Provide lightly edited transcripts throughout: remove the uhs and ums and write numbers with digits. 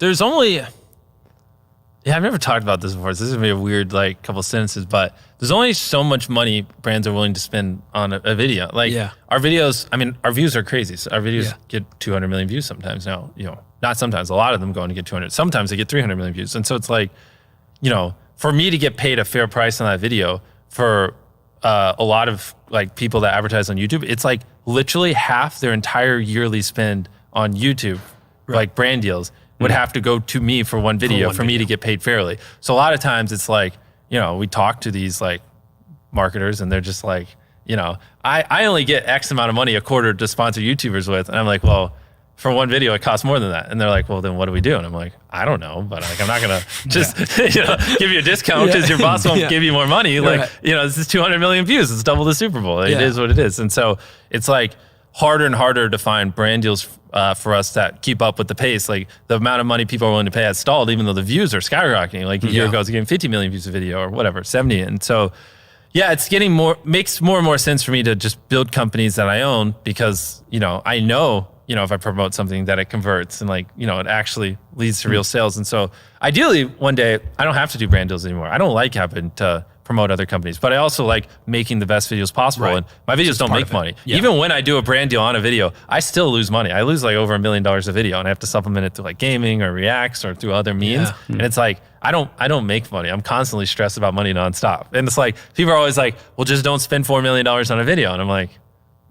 there's only, I've never talked about this before, so this is going to be a weird, like, couple sentences, but there's only so much money brands are willing to spend on a video. Like, our videos, I mean, our views are crazy. So our videos get 200 million views sometimes now, you know, not sometimes, a lot of them go on to get 200. Sometimes they get 300 million views. And so it's like, you know, for me to get paid a fair price on that video for a lot of like people that advertise on YouTube, it's like literally half their entire yearly spend on YouTube, like brand deals, would have to go to me for one video for me to get paid fairly. So a lot of times it's like, you know, we talk to these like marketers and they're just like, you know, I only get X amount of money a quarter to sponsor YouTubers with. And I'm like, well, for one video, it costs more than that. And they're like, well, then what do we do? And I'm like, I don't know, but like, I'm not going to just you know, give you a discount because your boss won't give you more money. Like, you know, this is 200 million views. It's double the Super Bowl. It is what it is. And so it's like harder and harder to find brand deals for us that keep up with the pace. Like the amount of money people are willing to pay has stalled, even though the views are skyrocketing. Like a year ago, I was getting 50 million views a video or whatever, 70. And so, yeah, it's getting makes more and more sense for me to just build companies that I own because, you know, you know, if I promote something that it converts and like, you know, it actually leads to real sales. And so ideally one day I don't have to do brand deals anymore. I don't like having to promote other companies, but I also like making the best videos possible. And my videos don't make money. Even when I do a brand deal on a video, I still lose money. I lose like over $1 million a video and I have to supplement it through like gaming or reacts or through other means. And it's like, I don't make money. I'm constantly stressed about money nonstop. And it's like, people are always like, well, just don't spend $4 million on a video. And I'm like,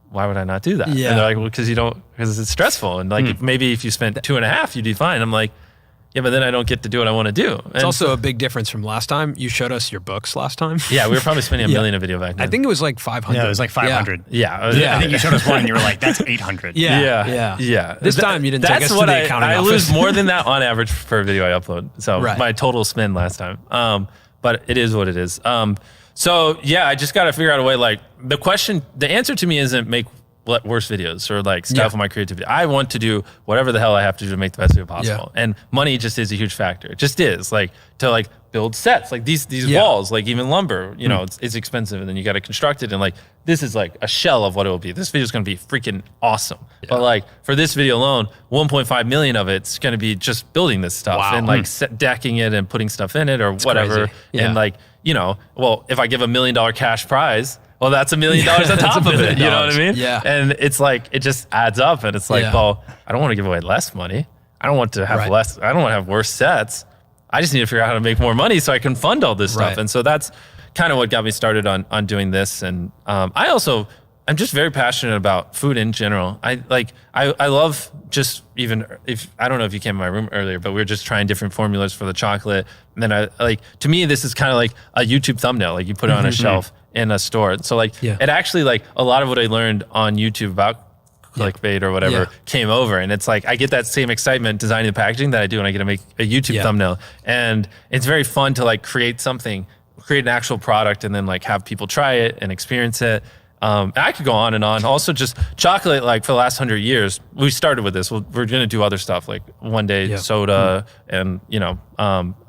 why would I not do that? And they're like, well, because it's stressful. And like, maybe if you spent 2.5, you'd be fine. I'm like, yeah, but then I don't get to do what I want to do. And it's also a big difference from last time. You showed us your books last time. Yeah, we were probably spending $1 million a video back then. I think it was like 500. Yeah, it was like 500. Yeah. I think you showed us one and you were like, that's 800. Yeah. This time you didn't take us to the accounting office. I lose more than that on average per video I upload. So my total spend last time. But it is what it is. So yeah, I just got to figure out a way, like the answer to me isn't make worse videos or like stifle my creativity. I want to do whatever the hell I have to do to make the best video possible. And money just is a huge factor. It just is, like to like build sets, like these walls, like even lumber, you know, it's expensive and then you got to construct it. And like, this is like a shell of what it will be. This video is going to be freaking awesome. But like for this video alone, 1.5 million of it's going to be just building this stuff and like decking it and putting stuff in it or whatever. And like, you know, well, if I give $1 million cash prize, well, that's $1 million on top of it. You know what I mean? Yeah. And it's like, it just adds up and it's like, well, I don't want to give away less money. I don't want to have less, I don't want to have worse sets. I just need to figure out how to make more money so I can fund all this stuff. And so that's kind of what got me started on doing this. And I'm just very passionate about food in general. I love just even if, I don't know if you came in my room earlier, but we were just trying different formulas for the chocolate. And then to me, this is kind of like a YouTube thumbnail. Like you put it on a shelf in a store. So like it actually, like a lot of what I learned on YouTube about clickbait or whatever came over, and it's like I get that same excitement designing the packaging that I do when I get to make a YouTube thumbnail. And it's very fun to like create an actual product and then like have people try it and experience it. I could go on and on. Also just chocolate, like for the last 100 years, we started with this. We're going to do other stuff like one day soda and, you know,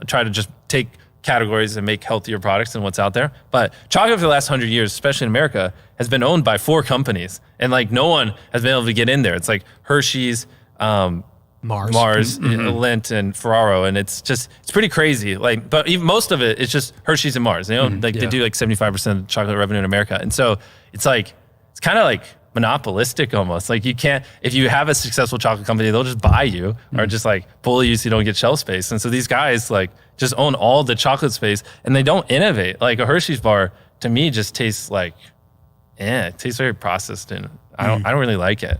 try to just take categories and make healthier products than what's out there. But chocolate for the last 100 years, especially in America, has been owned by 4 companies. And like no one has been able to get in there. It's like Hershey's, Mars, Lindt, and Ferraro, and it's pretty crazy. Like, but even most of it's just Hershey's and Mars. You know, they do like 75% of chocolate revenue in America, and so it's like it's kind of like monopolistic almost. Like you can't, if you have a successful chocolate company, they'll just buy you or just like bully you so you don't get shelf space. And so these guys like just own all the chocolate space, and they don't innovate. Like a Hershey's bar to me just tastes like, it tastes very processed, and I don't really like it.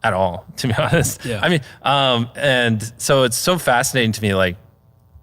At all, to be honest. I mean, and so it's so fascinating to me, like,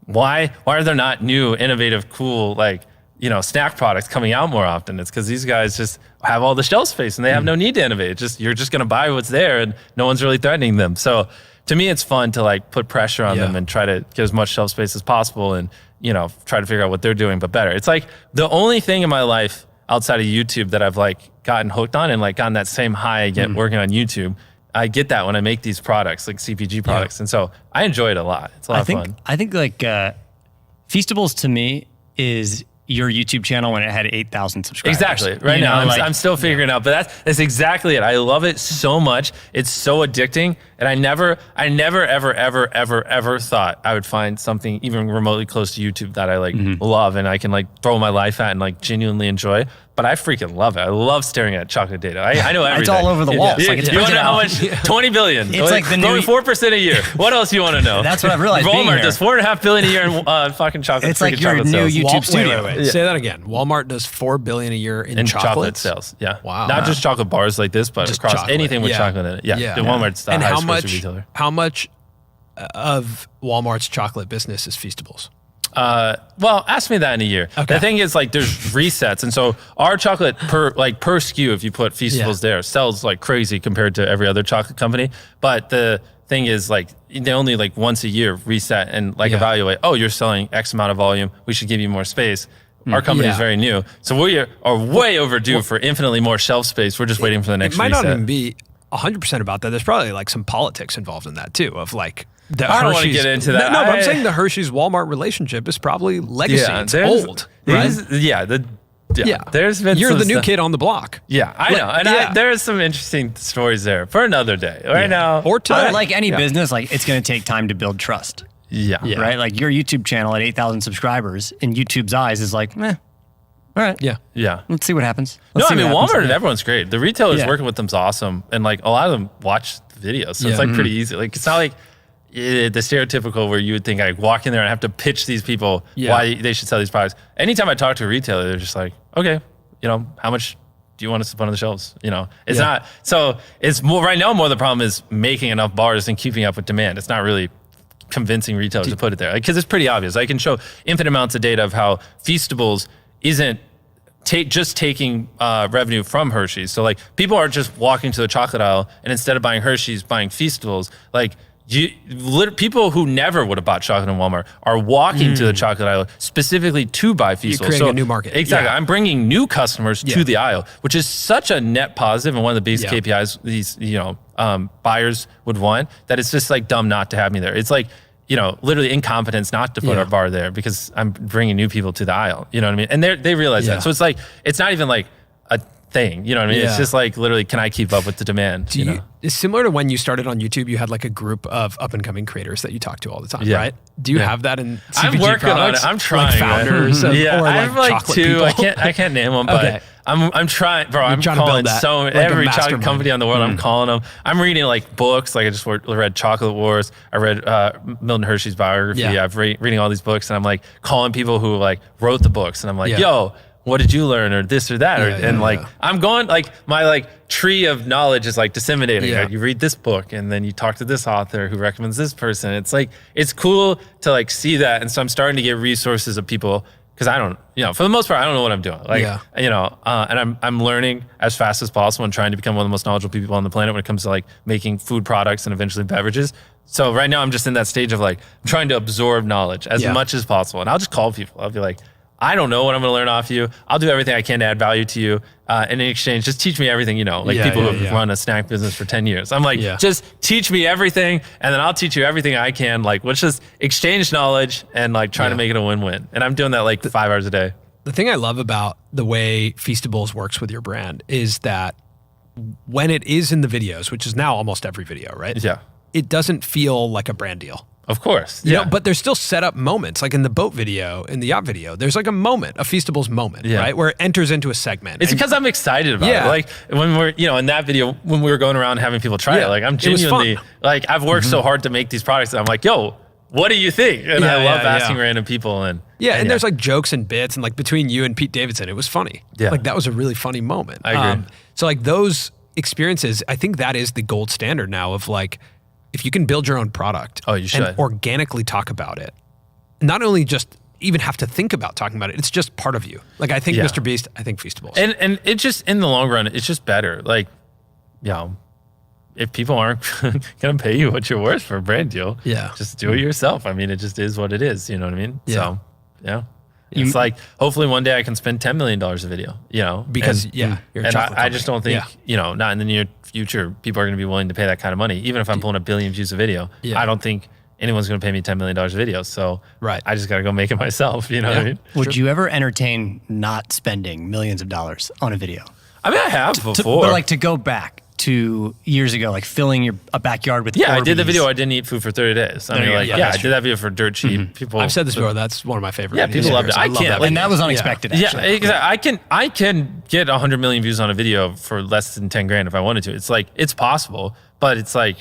why are there not new, innovative, cool, like, you know, snack products coming out more often? It's because these guys just have all the shelf space and they have no need to innovate. You're just going to buy what's there and no one's really threatening them. So to me, it's fun to like put pressure on them and try to get as much shelf space as possible and, you know, try to figure out what they're doing, but better. It's like the only thing in my life outside of YouTube that I've like gotten hooked on and like gotten that same high I get working on YouTube. I get that when I make these products, like CPG products. And so I enjoy it a lot. It's a lot of fun. I think like Feastables to me is your YouTube channel when it had 8,000 subscribers. Exactly. Right now, I'm still figuring out, but that's exactly it. I love it so much. It's so addicting. And I never, ever thought I would find something even remotely close to YouTube that I love and I can throw my life at and genuinely enjoy. But I freaking love it. I love staring at chocolate data. I know everything. It's all over the wall. Yeah. You want to know how much? 20 billion. It's like the growing 4% a year. What else you want to know? That's what I've realized. Walmart does $4.5 billion a year in fucking chocolate. It's like your new sales. YouTube studio. Wait. Say that again. Walmart does $4 billion a year in chocolate sales. Yeah. Wow. Not just chocolate bars like this, but just across chocolate. anything with chocolate in it. Yeah. Walmart's the highest grocery retailer. How much of Walmart's chocolate business is Feastables? Well, ask me that in a year. Okay. The thing is, there's resets, and so our chocolate per SKU, if you put Feastables there, sells like crazy compared to every other chocolate company. But the thing is, they only once a year reset and evaluate. Oh, you're selling X amount of volume. We should give you more space. Our company is very new, so we are way overdue for infinitely more shelf space. We're just waiting for the next reset. It might not even be 100% about that. There's probably some politics involved in that too, of I don't want to get into that. No, but I'm saying the Hershey's Walmart relationship is probably legacy. It's old, right? There's been You're the new kid on the block. Yeah, I know. And there's some interesting stories there for another day. Right now. Or today. Like any business, it's going to take time to build trust. Yeah. Right? Your YouTube channel at 8,000 subscribers, in YouTube's eyes, is all right. Yeah. Let's see what happens. Walmart and everyone's great. The retailers working with them's awesome. And a lot of them watch the videos. So it's pretty easy. It's not the stereotypical where you would think I walk in there and I have to pitch these people why they should sell these products. Anytime I talk to a retailer, they're just okay, how much do you want us to put on the shelves? It's not. So it's more right now. More the problem is making enough bars and keeping up with demand. It's not really convincing retailers to put it there because it's pretty obvious. I can show infinite amounts of data of how Feastables isn't just taking revenue from Hershey's. So people are just walking to the chocolate aisle and instead of buying Hershey's, buying Feastables. People who never would have bought chocolate in Walmart are walking to the chocolate aisle specifically to buy Feastables. You're creating a new market. Exactly. I'm bringing new customers to the aisle, which is such a net positive and one of the biggest KPIs these buyers would want, that it's just dumb not to have me there. It's literally incompetence not to put our bar there because I'm bringing new people to the aisle. You know what I mean? And they realize that. So it's not even a thing. You know what I mean? It's just literally, can I keep up with the demand? It's similar to when you started on YouTube, you had a group of up and coming creators that you talk to all the time, right? Do you have that in CPG I'm working products? on it. I'm trying. Founders of, or I have two. People? I can't name them, but I'm trying, bro. I'm calling every chocolate company on the world. I'm calling them. I'm reading books. I just read Chocolate Wars. I read Milton Hershey's biography. I've reading all these books, and I'm calling people who wrote the books, and I'm yo, what did you learn, or this or that, I'm going my tree of knowledge is disseminating. You read this book, and then you talk to this author who recommends this person. It's it's cool to see that, and so I'm starting to get resources of people because I don't, for the most part, I don't know what I'm doing. And I'm learning as fast as possible and trying to become one of the most knowledgeable people on the planet when it comes to making food products and eventually beverages. So right now I'm just in that stage of trying to absorb knowledge as much as possible, and I'll just call people. I'll be I don't know what I'm going to learn off you. I'll do everything I can to add value to you. And in exchange, just teach me everything you know. People who have run a snack business for 10 years. I'm just teach me everything, and then I'll teach you everything I can. Let's just exchange knowledge and try to make it a win-win. And I'm doing that 5 hours a day. The thing I love about the way Feastables works with your brand is that when it is in the videos, which is now almost every video, right? Yeah. It doesn't feel like a brand deal. Of course. You know, but there's still set up moments, in the boat video, in the yacht video, there's a moment, a Feastables moment, right? Where it enters into a segment. It's because I'm excited about it. When we're, in that video, when we were going around having people try it, I'm genuinely, I've worked so hard to make these products that I'm yo, what do you think? And I love asking random people. And there's jokes and bits, and between you and Pete Davidson, it was funny. Yeah. That was a really funny moment. I agree. So those experiences, I think that is the gold standard now of if you can build your own product you should. And organically talk about it, not only just even have to think about talking about it, it's just part of you. I think MrBeast, I think Feastables. And it just, in the long run, it's just better. If people aren't going to pay you what you're worth for a brand deal, just do it yourself. I mean, it just is what it is. You know what I mean? Yeah. So, it's hopefully one day I can spend $10 million a video, because you're a chocolate I just don't think, not in the near future, people are going to be willing to pay that kind of money. Even if I'm pulling 1 billion views a video, I don't think anyone's going to pay me $10 million a video. So Right. I just got to go make it myself. You know what I mean? Would you ever entertain not spending millions of dollars on a video? I mean, I have before. But like to go back to years ago, like filling a backyard with I did the Orbeez. video. I didn't eat food for 30 days. I mean, like, I did that video for dirt cheap. People, I've said this before. That's one of my favorite. Yeah, videos people loved it. I I love can't, that like, And video. that was unexpected, yeah, actually. exactly. I can get 100 million views on a video for less than 10 grand if I wanted to. It's like, it's possible, but it's like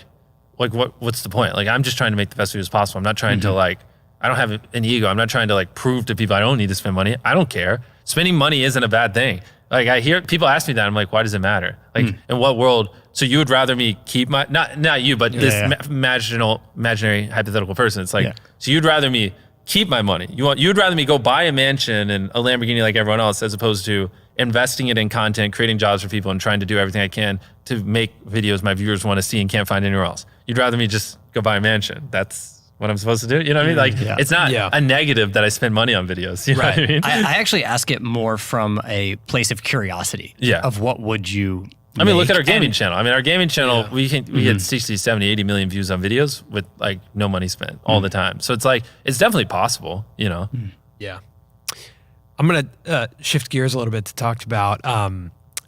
what's the point? Like, I'm just trying to make the best videos possible. I'm not trying to like, I don't have an ego. I'm not trying to like prove to people I don't need to spend money. I don't care. Spending money isn't a bad thing. Like, I hear people ask me that. I'm like, why does it matter? Like, in what world? So you would rather me keep my, not you, but this imaginary hypothetical person. It's like, so you'd rather me keep my money. You'd rather me go buy a mansion and a Lamborghini like everyone else, as opposed to investing it in content, creating jobs for people, and trying to do everything I can to make videos my viewers want to see and can't find anywhere else. You'd rather me just go buy a mansion. That's what I'm supposed to do. You know what I mean? Like, it's not a negative that I spend money on videos. You know what I mean? I actually ask it more from a place of curiosity. Yeah. Of what would you I mean, look make? at our gaming channel. I mean, our gaming channel, we get 60, 70, 80 million views on videos with like no money spent all the time. So it's like, it's definitely possible, you know? Yeah. I'm going to shift gears a little bit to talk about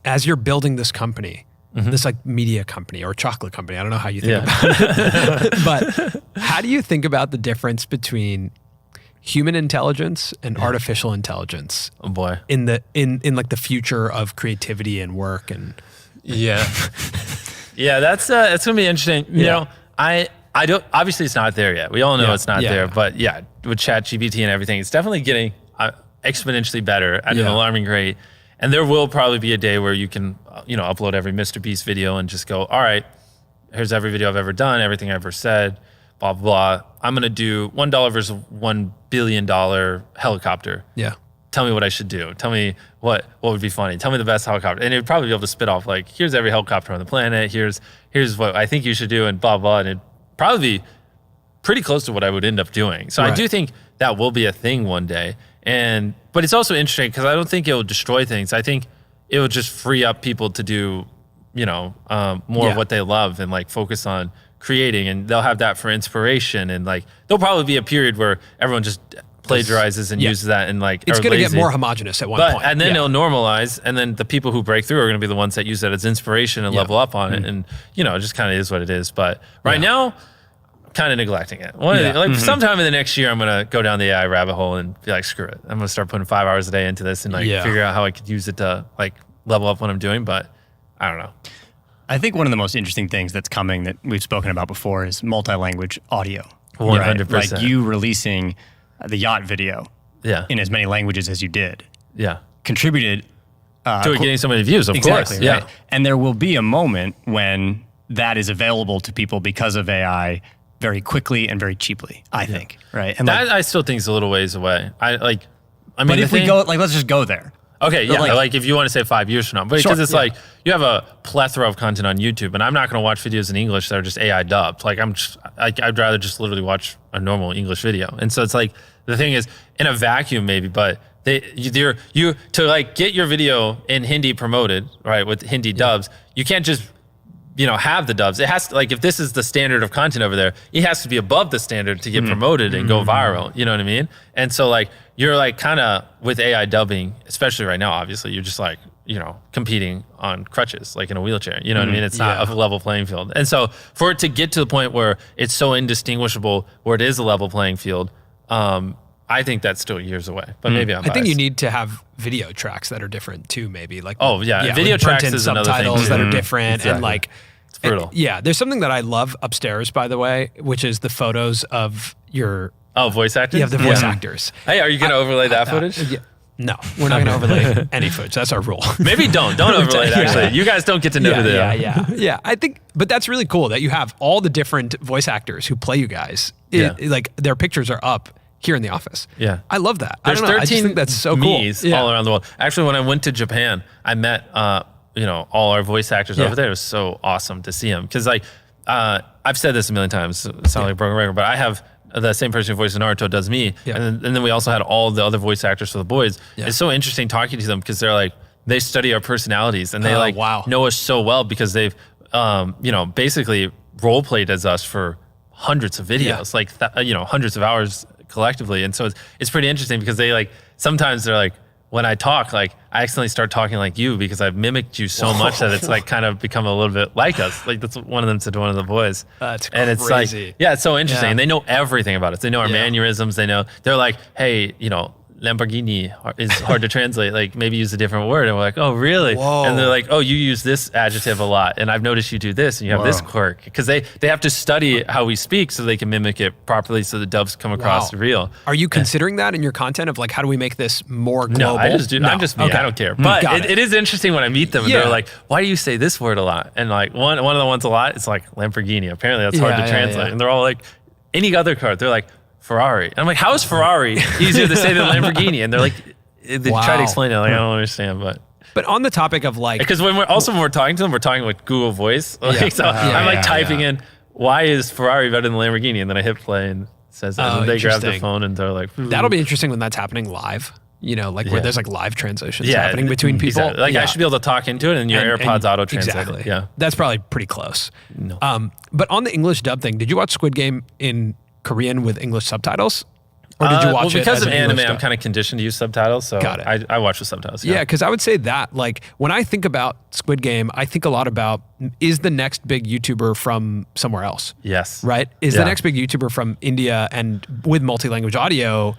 as you're building this company, this like media company or chocolate company. I don't know how you think about it, but how do you think about the difference between human intelligence and artificial intelligence? Oh boy. In like the future of creativity and work and yeah, that's it's gonna be interesting. You know, I don't, obviously it's not there yet. We all know it's not there, but with ChatGPT and everything, it's definitely getting exponentially better at an alarming rate. And there will probably be a day where you can, upload every MrBeast video and just go, all right, here's every video I've ever done, everything I've ever said, blah, blah, blah. I'm going to do $1 versus $1 billion helicopter. Yeah. Tell me what I should do. Tell me what would be funny. Tell me the best helicopter. And it would probably be able to spit off like, here's every helicopter on the planet. Here's what I think you should do, and blah, blah. And it'd probably be pretty close to what I would end up doing. So I do think that will be a thing one day. But it's also interesting because I don't think it will destroy things. I think it will just free up people to do, more of what they love and like focus on creating, and they'll have that for inspiration. And like, there'll probably be a period where everyone just plagiarizes and uses that, and like, it's going to get more homogenous at one point. And then it'll normalize, and then the people who break through are going to be the ones that use that as inspiration and level up on it. And, it just kind of is what it is. But right now, kind of neglecting it. Sometime in the next year, I'm going to go down the AI rabbit hole and be like, screw it. I'm going to start putting 5 hours a day into this and like figure out how I could use it to like level up what I'm doing. But I don't know. I think one of the most interesting things that's coming that we've spoken about before is multi-language audio. 100%. Right? Like you releasing the yacht video in as many languages as you did. Yeah. Contributed to it getting so many views, of course. Right? Yeah. And there will be a moment when that is available to people because of AI very quickly and very cheaply, I think. Right. And that I still think is a little ways away. But if we go, like, let's just go there. Okay, yeah, like if you want to say 5 years from now. But because it's like, you have a plethora of content on YouTube, and I'm not going to watch videos in English that are just AI dubbed. Like, I'd rather just literally watch a normal English video. And so it's like, the thing is, in a vacuum maybe, but to like get your video in Hindi promoted, right, with Hindi dubs, you can't just, have the dubs. It has to, like, if this is the standard of content over there, it has to be above the standard to get promoted and go viral. You know what I mean? And so like, you're like kind of with AI dubbing, especially right now, obviously, you're just like, competing on crutches, like in a wheelchair. You know what I mean? It's not a level playing field. And so for it to get to the point where it's so indistinguishable, where it is a level playing field, I think that's still years away. But maybe I'm biased. I think you need to have video tracks that are different too, maybe. Like video with tracks built-in is another thing. subtitles that are different and like it's brutal. There's something that I love upstairs, by the way, which is the photos of your voice actors? Yeah, the voice actors. Hey, are you going to overlay that footage? No, we're not going to overlay any footage. That's our rule. Maybe don't overlay it, actually. You guys don't get to know who they are. Yeah. I think, but that's really cool that you have all the different voice actors who play you guys. Like their pictures are up here in the office. Yeah. I love that. There's 13 I just think that's so me's cool. all around the world. Actually, when I went to Japan, I met, all our voice actors over there. It was so awesome to see them. Because like, I've said this a million times, it sounds like a broken record, but I have the same person who voices Naruto does me. And then we also had all the other voice actors for the boys. It's so interesting talking to them because they're like, they study our personalities and they know us so well because they've, basically role played as us for hundreds of videos, like hundreds of hours collectively. And so it's pretty interesting because they like, sometimes they're like, when I talk, like I accidentally start talking like you because I've mimicked you so much that it's like kind of become a little bit like us. Like that's one of them said to one of the boys. That's and crazy. It's like, yeah, it's so interesting. Yeah. And they know everything about us. They know our mannerisms. They're like, hey, Lamborghini is hard to translate. Like maybe use a different word. And we're like, oh, really? Whoa. And they're like, oh, you use this adjective a lot. And I've noticed you do this and you have this quirk. Because they have to study how we speak so they can mimic it properly so the dubs come across real. Are you considering that in your content of like, how do we make this more global? No, I just do. No. I'm just me. Okay. I don't care. But it is interesting when I meet them and they're like, why do you say this word a lot? And like one of the ones a lot, it's like Lamborghini. Apparently that's hard to translate. Yeah. And they're all like, any other car. They're like, Ferrari. And I'm like, how is Ferrari easier to say than Lamborghini? And they're like, they try to explain it. Like, I don't understand, but on the topic of like, because when we're talking to them, we're talking with Google Voice. Like, so I'm like typing in, why is Ferrari better than Lamborghini? And then I hit play and it says it. And they grab the phone and they're like, that'll be interesting when that's happening live. Where there's like live translations happening between people. Exactly. Like I should be able to talk into it and your AirPods auto translate. Exactly. Yeah. That's probably pretty close. No. But on the English dub thing, did you watch Squid Game in Korean with English subtitles? Or did you watch it because as of anime, I'm kind of conditioned to use subtitles, so Got it. I watch the subtitles. Yeah, because I would say that, like, when I think about Squid Game, I think a lot about, is the next big YouTuber from somewhere else? Yes. Right? Is the next big YouTuber from India, and with multi-language audio,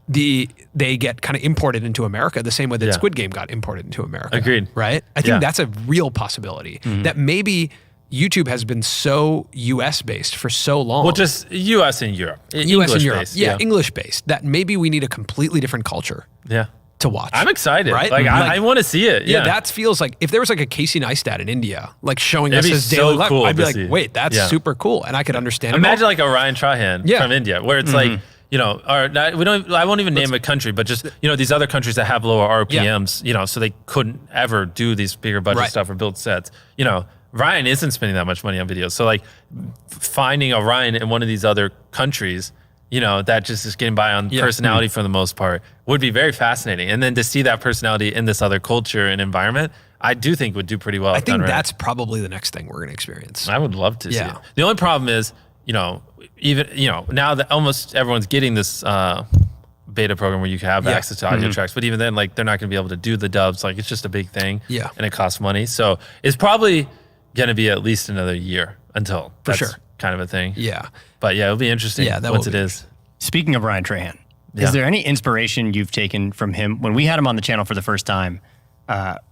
they get kind of imported into America the same way that Squid Game got imported into America. Agreed. Right? I think that's a real possibility. That maybe YouTube has been so US based for so long. Well, just US and Europe. US and Europe. Based, yeah, English based. That maybe we need a completely different culture to watch. I'm excited. Right? Like, I want to see it. Yeah, that feels like, if there was like a Casey Neistat in India, like showing us his so daily life, cool I'd be to like, see. wait, that's super cool. And I could understand it. Imagine like a Ryan Trahan from India, where it's like, I won't even name a country, but just, these other countries that have lower RPMs, so they couldn't ever do these bigger budget stuff or build sets. Ryan isn't spending that much money on videos. So like finding a Ryan in one of these other countries, that just is getting by on personality for the most part would be very fascinating. And then to see that personality in this other culture and environment, I do think would do pretty well. I think that's probably the next thing we're going to experience. I would love to see it. The only problem is, now that almost everyone's getting this beta program where you can have access to audio tracks, but even then, like, they're not going to be able to do the dubs. Like, it's just a big thing. Yeah. And it costs money. So it's probably going to be at least another year until that's kind of a thing. Yeah. But yeah, it'll be interesting once it is. Speaking of Ryan Trahan, is there any inspiration you've taken from him? When we had him on the channel for the first time,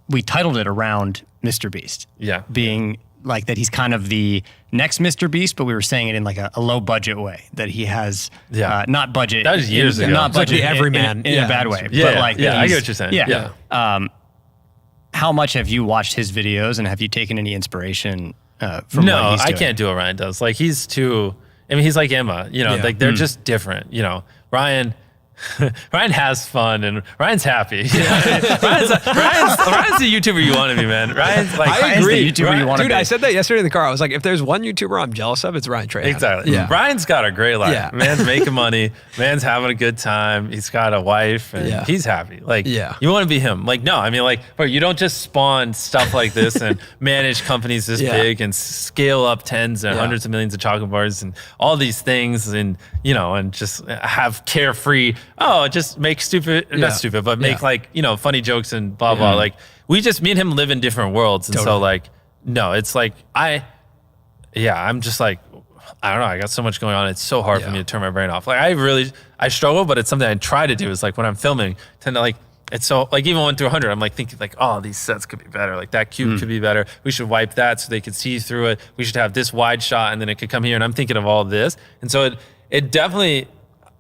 we titled it around MrBeast. Yeah. Being like that he's kind of the next MrBeast, but we were saying it in like a low budget way, that he has not budget. That was years ago. Not budget like everyman in a bad way. Yeah, but like I get what you're saying. Yeah. How much have you watched his videos, and have you taken any inspiration from No, what he's doing? I can't do what Ryan does. Like, he's too, he's like Emma, like they're just different. Ryan has fun and Ryan's happy. Ryan's the YouTuber you want to be, man. Ryan's like, I agree. The YouTuber you want to be. Dude, I said that yesterday in the car. I was like, if there's one YouTuber I'm jealous of, it's Ryan Trahan. Exactly. Yeah. Ryan's got a great life. Yeah. Man's making money. Man's having a good time. He's got a wife and he's happy. Like, you want to be him. Like, no, bro, you don't just spawn stuff like this and manage companies this big and scale up tens and hundreds of millions of chocolate bars and all these things and, and just have carefree, just make not stupid, but make like, funny jokes and blah, blah. Like, me and him live in different worlds. And so like, no, it's like, I'm just like, I don't know. I got so much going on. It's so hard for me to turn my brain off. Like, I struggle, but it's something I try to do. Is like when I'm filming, tend to like, it's so like even 1 through 100, I'm like thinking like, oh, these sets could be better. Like that cube could be better. We should wipe that so they could see through it. We should have this wide shot and then it could come here. And I'm thinking of all of this. And so it definitely,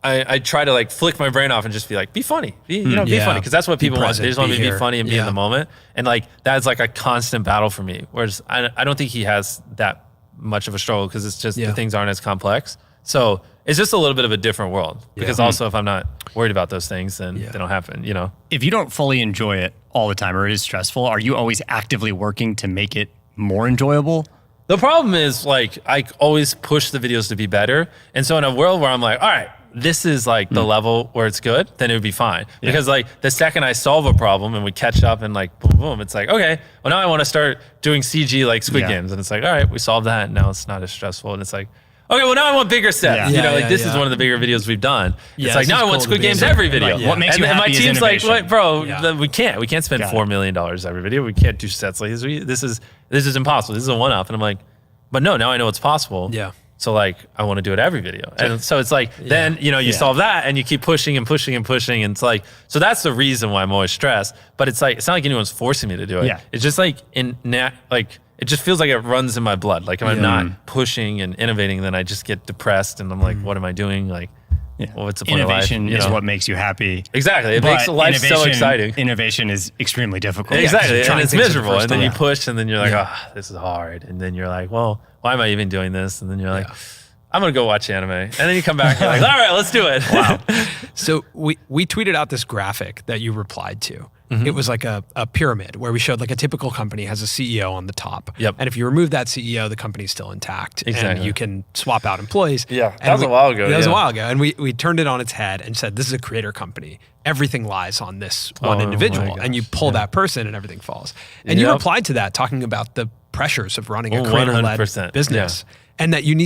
I try to like flick my brain off and just be like, be funny, be funny. Cause that's what people want. They just want me to be funny and be in the moment. And like, that's like a constant battle for me. Whereas I don't think he has that much of a struggle because it's just the things aren't as complex. So it's just a little bit of a different world because also if I'm not worried about those things, then they don't happen, If you don't fully enjoy it all the time or it is stressful, are you always actively working to make it more enjoyable? The problem is like, I always push the videos to be better. And so in a world where I'm like, all right, this is like the level where it's good, then it would be fine. Because like the second I solve a problem and we catch up and like boom, boom, it's like, okay, well now I want to start doing CG like Squid Games. And it's like, all right, we solved that and now it's not as stressful. And it's like, okay, well now I want bigger sets. This is one of the bigger videos we've done. Yeah, it's like now I want Squid Games every video. What makes you happy my is team's like, innovation. what, bro? We can't spend $4 million every video. We can't do sets like this. This is impossible. This is a one-off. And I'm like, but no, now I know it's possible. Yeah. So like I want to do it every video. And so it's like then you solve that and you keep pushing and pushing and pushing. And it's like, so that's the reason why I'm always stressed. But it's like, it's not like anyone's forcing me to do it. Yeah. It's just like it just feels like it runs in my blood. Like if I'm not pushing and innovating, then I just get depressed and I'm like, what am I doing? Like, well, what's the point Innovation of life? is what makes you happy. Exactly. It makes life so exciting. Innovation is extremely difficult. Exactly. And it's miserable. And then you time. push and then you're like, this is hard. And then you're like, well, why am I even doing this? And then you're like, I'm going to go watch anime. And then you come back and you're like, all right, let's do it. Wow. So we tweeted out this graphic that you replied to. It was like a pyramid where we showed like a typical company has a CEO on the top. Yep. And if you remove that CEO, the company's still intact. Exactly. And you can swap out employees. Yeah. That was a while ago. That was a while ago. And we turned it on its head and said, this is a creator company. Everything lies on this one individual. And you pull that person and everything falls. And you replied to that talking about the pressures of running a creator-led 100%. business. And that you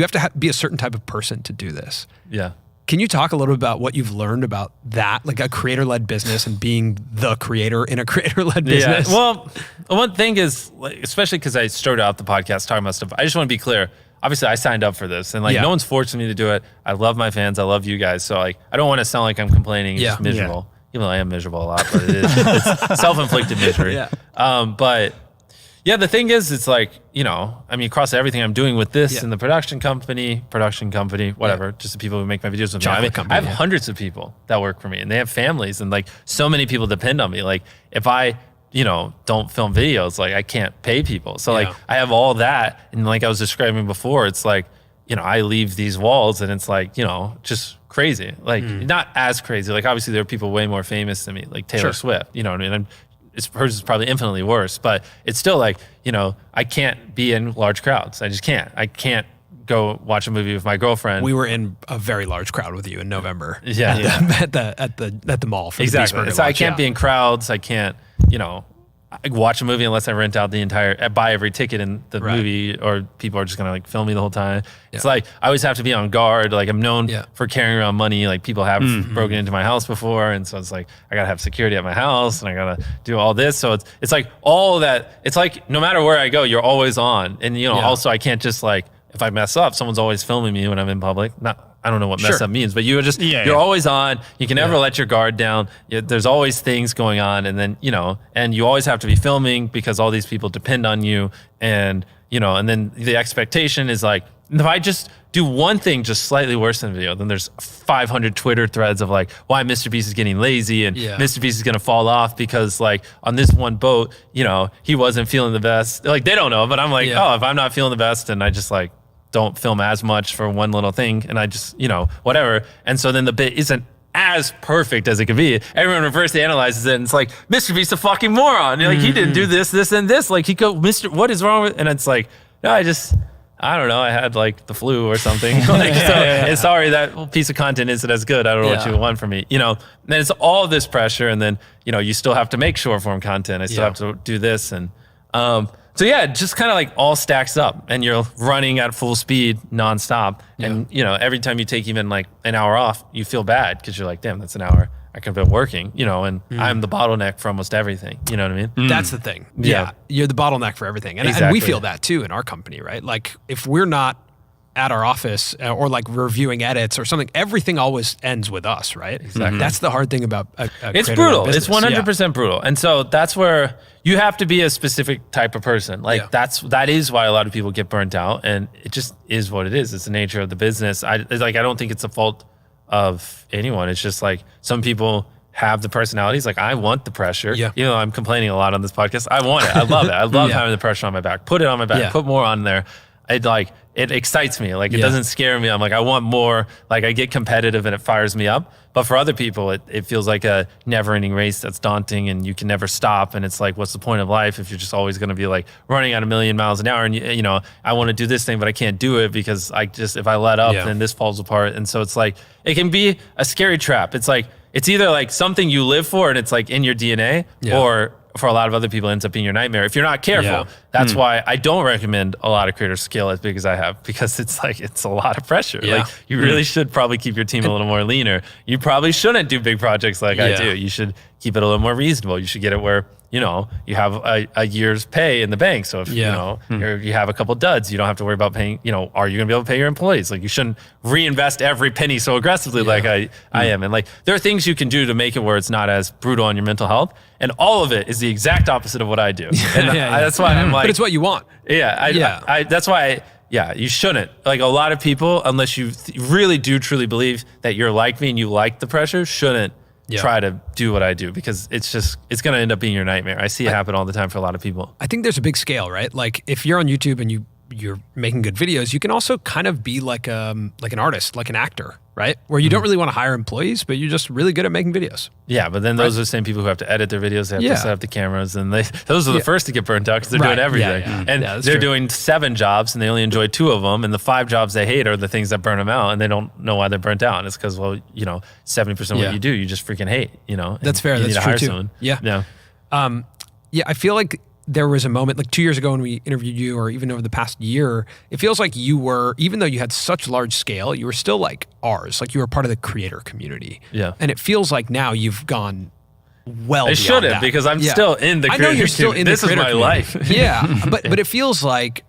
have to be a certain type of person to do this. Yeah. Can you talk a little bit about what you've learned about that, like a creator-led business and being the creator in a creator-led business? Yeah. Well, one thing is, like, especially because I started out the podcast talking about stuff, I just want to be clear. Obviously, I signed up for this, and no one's forcing me to do it. I love my fans. I love you guys. So I don't want to sound like I'm complaining. It's just miserable. Even though I am miserable a lot, but it's self-inflicted misery. But yeah, the thing is, it's like, across everything I'm doing with this and the production company, whatever, just the people who make my videos with me. I have hundreds of people that work for me and they have families and like so many people depend on me. Like if I, don't film videos, like I can't pay people. So like I have all that. And like I was describing before, it's like, I leave these walls and it's like, just crazy. Like not as crazy. Like obviously there are people way more famous than me, like Taylor Swift, you know what I mean? Hers is probably infinitely worse, but it's still like, I can't be in large crowds. I just can't. I can't go watch a movie with my girlfriend. We were in a very large crowd with you in November. At the mall for exactly. the Beast So Burger I can't be in crowds. I can't, I watch a movie unless I rent out buy every ticket in the movie, or people are just gonna like film me the whole time. It's like I always have to be on guard. Like I'm known for carrying around money. Like people have broken into my house before, and so it's like I gotta have security at my house, and I gotta do all this. So it's like all that. It's like no matter where I go, you're always on, and also I can't just like if I mess up, someone's always filming me when I'm in public. I don't know what mess up means, but you're always on. You can never let your guard down. There's always things going on. And then, and you always have to be filming because all these people depend on you. And, and then the expectation is like, if I just do one thing just slightly worse than a video, then there's 500 Twitter threads of like why MrBeast is getting lazy and MrBeast is going to fall off because like on this one boat, he wasn't feeling the best. Like they don't know, but I'm like, oh, if I'm not feeling the best and I just like, don't film as much for one little thing and I just, whatever. And so then the bit isn't as perfect as it could be. Everyone reverse analyzes it and it's like, MrBeast's a fucking moron. You're like, he didn't do this, this, and this. Like what is wrong with, and it's like, no, I don't know. I had like the flu or something. Sorry, that piece of content isn't as good. I don't know what you want from me. Then it's all this pressure and then, you still have to make short form content. I still have to do this. And, so yeah, it just kind of like all stacks up and you're running at full speed nonstop. And, every time you take even like an hour off, you feel bad because you're like, damn, that's an hour I could have been working, and I'm the bottleneck for almost everything. You know what I mean? That's the thing. Yeah. You're the bottleneck for everything. And we feel that too in our company, right? Like if we're not at our office or like reviewing edits or something, everything always ends with us, right? Exactly. That's the hard thing about it's brutal. It's 100% brutal. And so that's where you have to be a specific type of person. Like that is why a lot of people get burnt out and it just is what it is. It's the nature of the business. I don't think it's a fault of anyone. It's just like some people have the personalities. Like I want the pressure. I'm complaining a lot on this podcast. I want it. I love it. I love having the pressure on my back. Put it on my back. Put more on there. It excites me. Like it doesn't scare me. I'm like, I want more. Like I get competitive and it fires me up. But for other people, it feels like a never ending race that's daunting and you can never stop. And it's like, what's the point of life if you're just always going to be like running at 1,000,000 miles an hour? And I want to do this thing, but I can't do it because if I let up, then this falls apart. And so it's like, it can be a scary trap. It's like, it's either like something you live for and it's like in your DNA or for a lot of other people ends up being your nightmare if you're not careful. That's why I don't recommend a lot of creators scale as big as I have, because it's like, it's a lot of pressure. Like you really should probably keep your team a little more leaner. You probably shouldn't do big projects like I do. You should keep it a little more reasonable. You should get it where, you know, you have a year's pay in the bank. So if, you know, you have a couple duds, you don't have to worry about paying, you know, are you going to be able to pay your employees? Like, you shouldn't reinvest every penny so aggressively like I am. And like, there are things you can do to make it where it's not as brutal on your mental health. And all of it is the exact opposite of what I do. And that's why I'm like, but it's what you want. That's why you shouldn't. Like, a lot of people, unless you really do truly believe that you're like me and you like the pressure, shouldn't try to do what I do, because it's going to end up being your nightmare. I see it happen all the time for a lot of people. I think there's a big scale, right? Like, if you're on YouTube and you're making good videos, you can also kind of be like an artist, like an actor, right? Where you don't really want to hire employees, but you're just really good at making videos. Yeah, but then those are the same people who have to edit their videos. They have to set up the cameras, and those are the first to get burnt out, because they're doing everything. And they're doing 7 jobs, and they only enjoy 2 of them, and the 5 jobs they hate are the things that burn them out, and they don't know why they're burnt out. And it's because, well, you know, 70% of what you do, you just freaking hate, you know. That's fair. You That's need to true hire too. someone. Yeah, I feel like there was a moment, like 2 years ago when we interviewed you, or even over the past year, it feels like you were, even though you had such large scale, you were still like ours, like you were part of the creator community. Yeah. And it feels like now you've gone well beyond shouldn't, that. because I'm still in the creator community. I know you're still in the creator community. This is my life. Yeah, but it feels like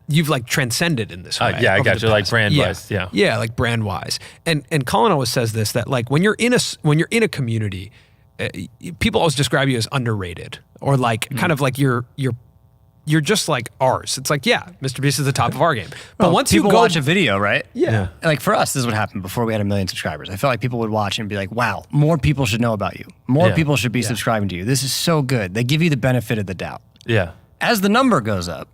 you've like transcended in this way. I got you, like brand wise. Yeah, like brand wise. And Colin always says this, that like when you're in a community, people always describe you as underrated, or like kind of like you're just like ours. It's like, MrBeast is the top of our game. But once people you watch a video, right? Yeah. Like for us, this is what happened before we had 1 million subscribers. I felt like people would watch and be like, wow, more people should know about you. More people should be subscribing to you. This is so good. They give you the benefit of the doubt. Yeah. As the number goes up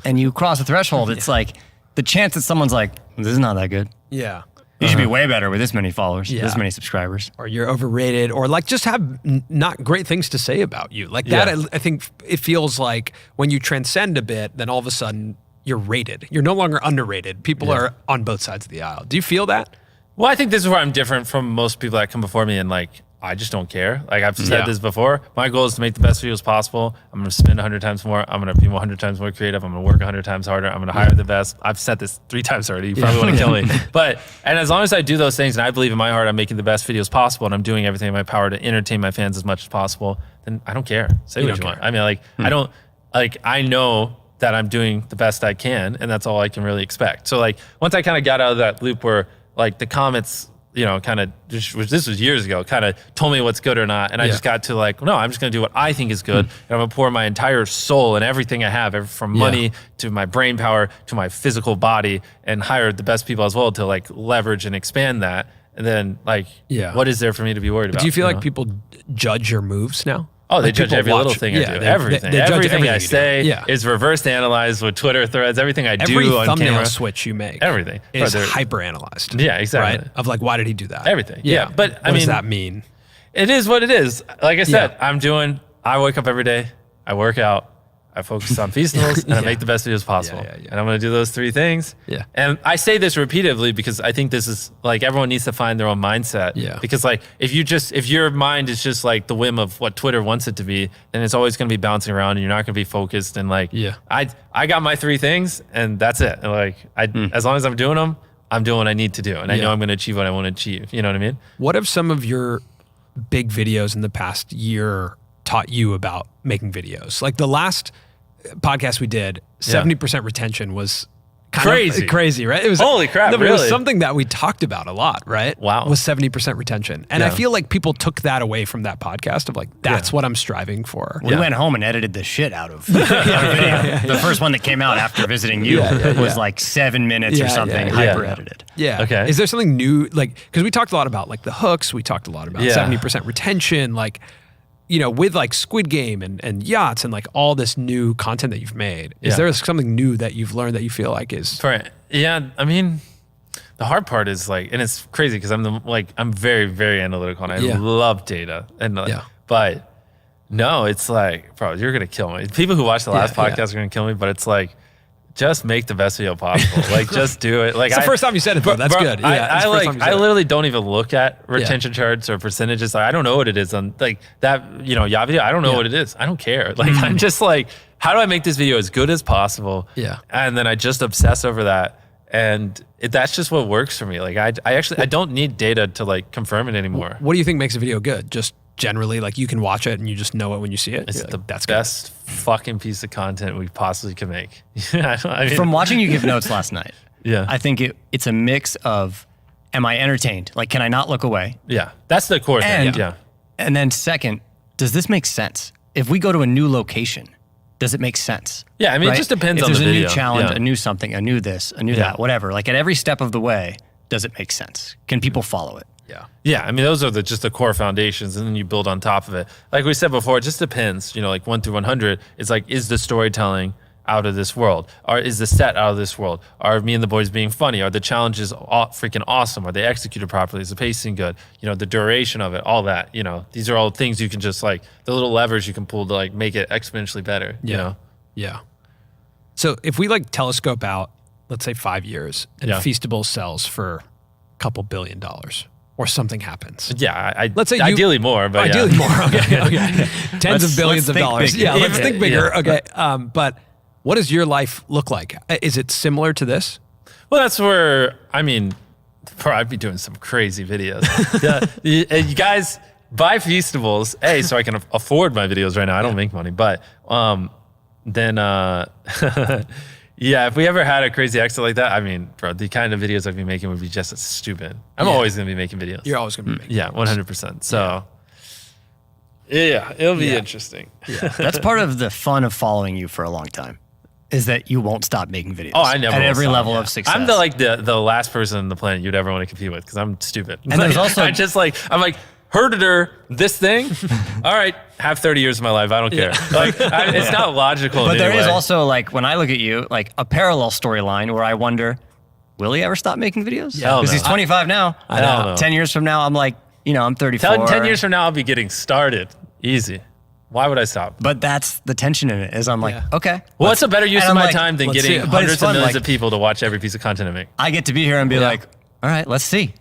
and you cross the threshold, it's like the chance that someone's like, this is not that good. Yeah. You should be way better with this many followers, this many subscribers. Or you're overrated, or like just have not great things to say about you. Like that, I think it feels like when you transcend a bit, then all of a sudden you're rated. You're no longer underrated. People are on both sides of the aisle. Do you feel that? Well, I think this is where I'm different from most people that come before me, and like, I just don't care. Like I've said this before, my goal is to make the best videos possible. I'm going to spend 100 times more. I'm going to be 100 times more creative. I'm going to work 100 times harder. I'm going to hire the best. I've said this 3 times already. You probably want to kill me. And as long as I do those things, and I believe in my heart I'm making the best videos possible, and I'm doing everything in my power to entertain my fans as much as possible, then I don't care. Say what you want. I mean, like, I know that I'm doing the best I can, and that's all I can really expect. So like, once I kind of got out of that loop where like the comments, you know, kind of, this was years ago, kind of told me what's good or not. And I just got to like, no, I'm just going to do what I think is good. And I'm going to pour my entire soul and everything I have, from money to my brain power to my physical body, and hire the best people as well to like leverage and expand that. And then like, what is there for me to be worried about? Do you feel like people judge your moves now? Oh, they like judge every little thing I do. Everything. Everything I say is reverse analyzed with Twitter threads. Everything I do on thumbnail camera. Switch you make. Everything. Is hyper analyzed. Yeah, exactly. Right? Of like, why did he do that? Everything. Yeah. But what does that mean? It is what it is. Like I said, I wake up every day, I work out, I focus on feastivals, and I make the best videos possible. And I'm going to do those 3 things. Yeah. And I say this repeatedly because I think this is like, everyone needs to find their own mindset. Yeah. Because like, if your mind is just like the whim of what Twitter wants it to be, then it's always going to be bouncing around, and you're not going to be focused. And like, I got my 3 things, and that's it. And like, as long as I'm doing them, I'm doing what I need to do. And I know I'm going to achieve what I want to achieve. You know what I mean? What have some of your big videos in the past year taught you about making videos? Like the last podcast we did, 70% retention was crazy, right? It was holy crap. It was something that we talked about a lot, right? Wow. Was 70% retention. And I feel like people took that away from that podcast of like, that's what I'm striving for. We went home and edited the shit out of the video. The first one that came out after visiting you was like 7 minutes or something, hyper edited. Yeah. Okay. Is there something new? Like, because we talked a lot about like the hooks, we talked a lot about 70% retention, like, you know, with like Squid Game and yachts and like all this new content that you've made, is there something new that you've learned that you feel like is? Yeah, I mean, the hard part is like, and it's crazy because I'm very, very analytical, and I love data, and but no, it's like, bro, you're gonna kill me. People who watch the last podcast are gonna kill me, but it's like, just make the best video possible. Like, just do it. Like, it's the first time you said it, though. That's good. I literally don't even look at retention charts or percentages. Like, I don't know what it is on like that, yacht video. I don't know what it is. I don't care. Like, I'm just like, how do I make this video as good as possible? Yeah. And then I just obsess over that. And that's just what works for me. Like, I don't need data to like confirm it anymore. What do you think makes a video good? Just generally, like, you can watch it and you just know it when you see it? It's that's best fucking piece of content we possibly can make. From watching you give notes last night, I think it's a mix of, am I entertained? Like, can I not look away? Yeah, that's the core thing. Yeah. And then second, does this make sense? If we go to a new location, does it make sense? Yeah, I mean, right? It just depends if on the video. There's a new challenge, a new something, a new this, a new that, whatever. Like, at every step of the way, does it make sense? Can people follow it? Yeah. Yeah, I mean, those are just the core foundations, and then you build on top of it. Like we said before, it just depends. Like 1 through 100, it's like, is the storytelling out of this world? Or is the set out of this world? Are me and the boys being funny? Are the challenges freaking awesome? Are they executed properly? Is the pacing good? The duration of it, all that. These are all things you can just like, the little levers you can pull to like make it exponentially better. Yeah. Yeah. So if we like telescope out, let's say 5 years, and Feastable sells for a couple $1 billion. Or something happens. Yeah, let's say ideally more, but ideally more. Okay. Tens of billions of dollars. Bigger. Yeah, let's think bigger. Yeah. Okay, but what does your life look like? Is it similar to this? Well, that's where I'd be doing some crazy videos. You guys buy Feastables, so I can afford my videos right now. I don't make money, but then. Yeah, if we ever had a crazy exit like that, bro, the kind of videos I'd be making would be just as stupid. I'm always going to be making videos. You're always going to be making videos. 100%. So, it'll be interesting. Yeah. That's part of the fun of following you for a long time, is that you won't stop making videos. Oh, I never at every level of success. I'm the last person on the planet you'd ever want to compete with because I'm stupid. And there's also... I'm like, herder this thing. All right, have 30 years of my life. I don't care. It's not logical. But there is also, like, when I look at you, like a parallel storyline where I wonder, will he ever stop making videos? Yeah, because he's 25 now. I know. 10 years from now, I'm like, I'm 34. 10 years from now, I'll be getting started. Easy. Why would I stop? But that's the tension in it. Is I'm like, okay. Well, what's a better use of my time than getting hundreds of millions of people to watch every piece of content I make? I get to be here and be like, all right, let's see.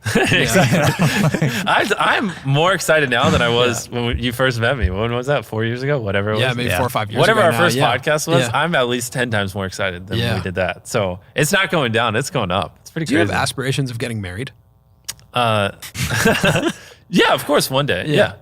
I'm more excited now than I was when you first met me. When was that? 4 years ago? Whatever it was. Yeah, maybe 4 or 5 years Whatever ago our first podcast was, Yeah. I'm at least 10 times more excited than when we did that. So it's not going down. It's going up. It's pretty crazy. Do you have aspirations of getting married? Yeah, of course, one day. Yeah.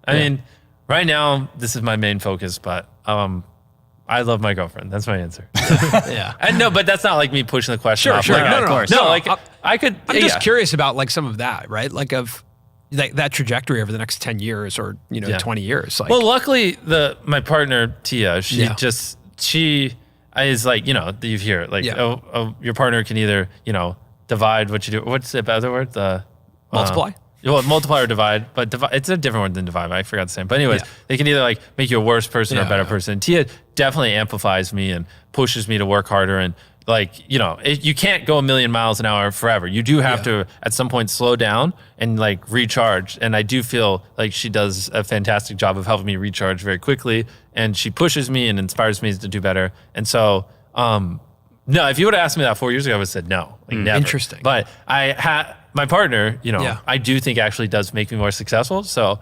I mean, right now, this is my main focus, but I love my girlfriend. That's my answer. Yeah. And no, but that's not like me pushing the question off. Sure. Like, No, of course. No, like I could. I'm just curious about like some of that, right? Like of like that trajectory over the next 10 years or 20 years. Like, well, luckily my partner Tia, she is like, you hear it like, your partner can either divide what you do. What's the other word? multiply. Well, multiply or divide, but it's a different word than divide. I forgot the same. But anyways, they can either like make you a worse person or a better person. Tia definitely amplifies me and pushes me to work harder. And like, you can't go a million miles an hour forever. You do have to at some point slow down and like recharge. And I do feel like she does a fantastic job of helping me recharge very quickly. And she pushes me and inspires me to do better. And so, no, if you would have asked me that 4 years ago, I would have said no. Like never. Interesting. But my partner, I do think actually does make me more successful. So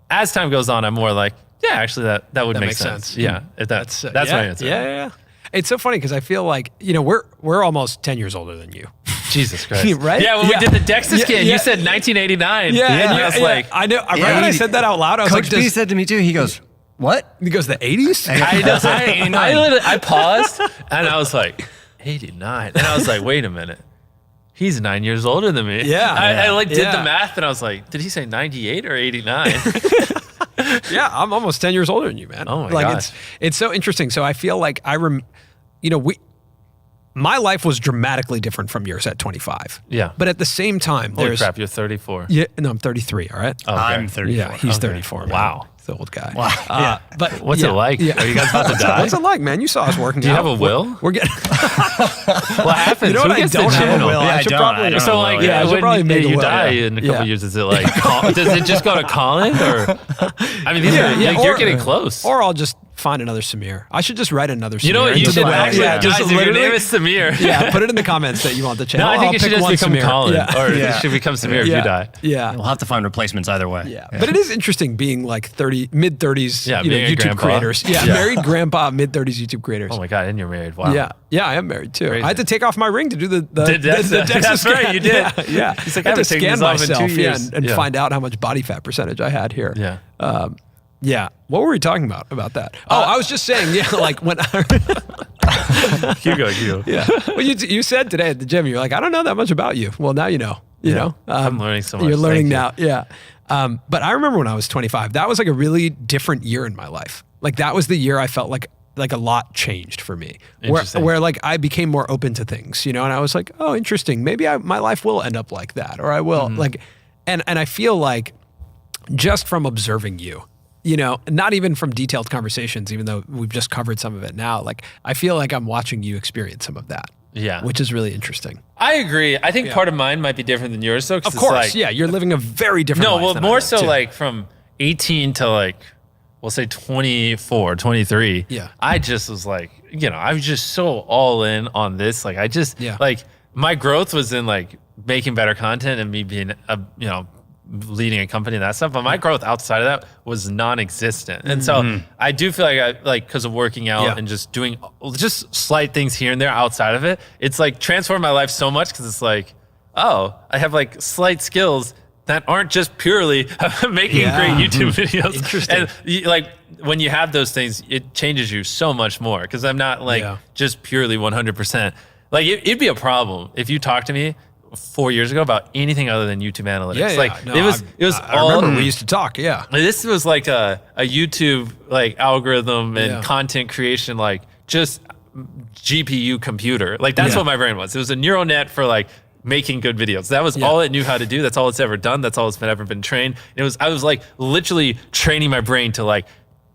as time goes on, I'm more like, actually that would make sense. Yeah, that's my answer. Yeah. It's so funny because I feel like we're almost 10 years older than you. Jesus Christ, right? Yeah, when we did the DEXA scan, you said 1989. Yeah, and I was like, I know. Right when I said that out loud, I was Coach like, B said to me too. He goes, "What?" He goes, "The 80s." I paused and I was like, 89, and I was like, wait a minute. He's 9 years older than me. Yeah. I did the math and I was like, did he say 98 or 89? Yeah, I'm almost 10 years older than you, man. Oh my gosh. It's so interesting. So I feel like my life was dramatically different from yours at 25. Yeah. But at the same time, Holy crap, you're 34. Yeah, no, I'm 33, all right? Oh, okay. I'm 34. Yeah, he's 34. Man. Wow. The old guy. Wow. But What's it like? Yeah. Are you guys about to die? What's it like, man? You saw us working. Do you have a will? We're getting. What happens? You know what? I don't have a will. Yeah, I should I probably. don't. So like, I should probably make a you will. die in a couple years. Is it like, does it just go to Colin or? I mean, you're getting close. Or I'll just find another Samir. I should just write another Samir. You know what? You should actually, guys, if your name is Samir. Yeah, put it in the comments that you want the channel. No, I think it should just become Samir. Colin. Or it should become Samir if you die. Yeah. We'll have to find replacements either way. Yeah. But it is interesting being like mid-30s YouTube grandpa. creators. Yeah, married grandpa, mid-30s YouTube creators. Oh my God, and you're married. Wow. Yeah, I am married too. Crazy. I had to take off my ring to do the That's right, you did. Yeah. He's like, I had to taken scan this off in myself 2 years. and find out how much body fat percentage I had here. Yeah. Yeah. What were we talking about that? I was just saying, like when Hugo. Yeah. Well, you said today at the gym, you're like, I don't know that much about you. Well, now you know. You know. I'm learning so much. You're learning now. Yeah. But I remember when I was 25, that was like a really different year in my life. Like that was the year I felt like a lot changed for me, where like I became more open to things, and I was like, oh, interesting. Maybe my life will end up like that, or I will and I feel like just from observing you, not even from detailed conversations, even though we've just covered some of it now, like I feel like I'm watching you experience some of that. Yeah. Which is really interesting. I agree. I think part of mine might be different than yours, though. Of course. You're living a very different life. No, well, more so like from 18 to like, we'll say 24, 23. Yeah. I just was like, I was just so all in on this. Like, I just, like, my growth was in like making better content and me being, leading a company and that stuff. But my growth outside of that was non-existent. And so I do feel like because of working out and just doing just slight things here and there outside of it, it's like transformed my life so much because it's like, oh, I have like slight skills that aren't just purely making great YouTube videos. Interesting. And like when you have those things, it changes you so much more because I'm not like just purely 100%. Like it'd be a problem if you talk to me 4 years ago about anything other than YouTube analytics. It was I remember we used to talk. Yeah. This was like a YouTube like algorithm and content creation, like just GPU computer. Like that's what my brain was. It was a neural net for like making good videos. That was all it knew how to do. That's all it's ever done. That's all it's ever been trained. I was like literally training my brain to like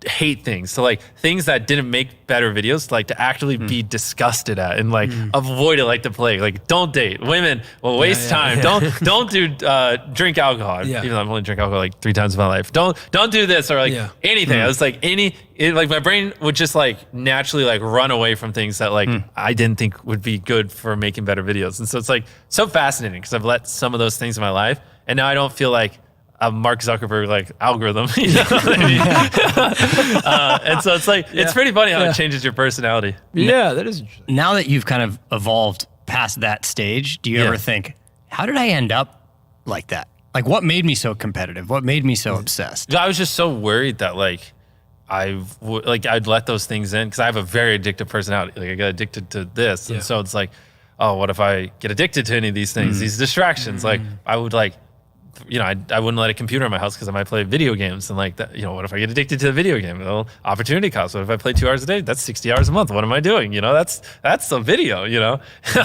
hate things, to like things that didn't make better videos, to like to actively be disgusted at and like avoid it like the plague. Like don't date women, will waste time. Don't do drink alcohol. Even though I've only drank alcohol like 3 times in my life. Don't do this or like anything. I was like like my brain would just like naturally like run away from things that like I didn't think would be good for making better videos. And so it's like so fascinating because I've let some of those things in my life and now I don't feel like a Mark Zuckerberg like algorithm, and so it's like it's pretty funny how it changes your personality. Yeah, that is interesting. Now that you've kind of evolved past that stage, do you ever think, how did I end up like that? Like, what made me so competitive? What made me so obsessed? I was just so worried that like I'd let those things in because I have a very addictive personality. Like I got addicted to this, and so it's like, oh, what if I get addicted to any of these things, these distractions? Like I would like. I wouldn't let a computer in my house because I might play video games and like that. What if I get addicted to the video game? Well, opportunity cost. What if I play 2 hours a day? That's 60 hours a month. What am I doing? That's a video.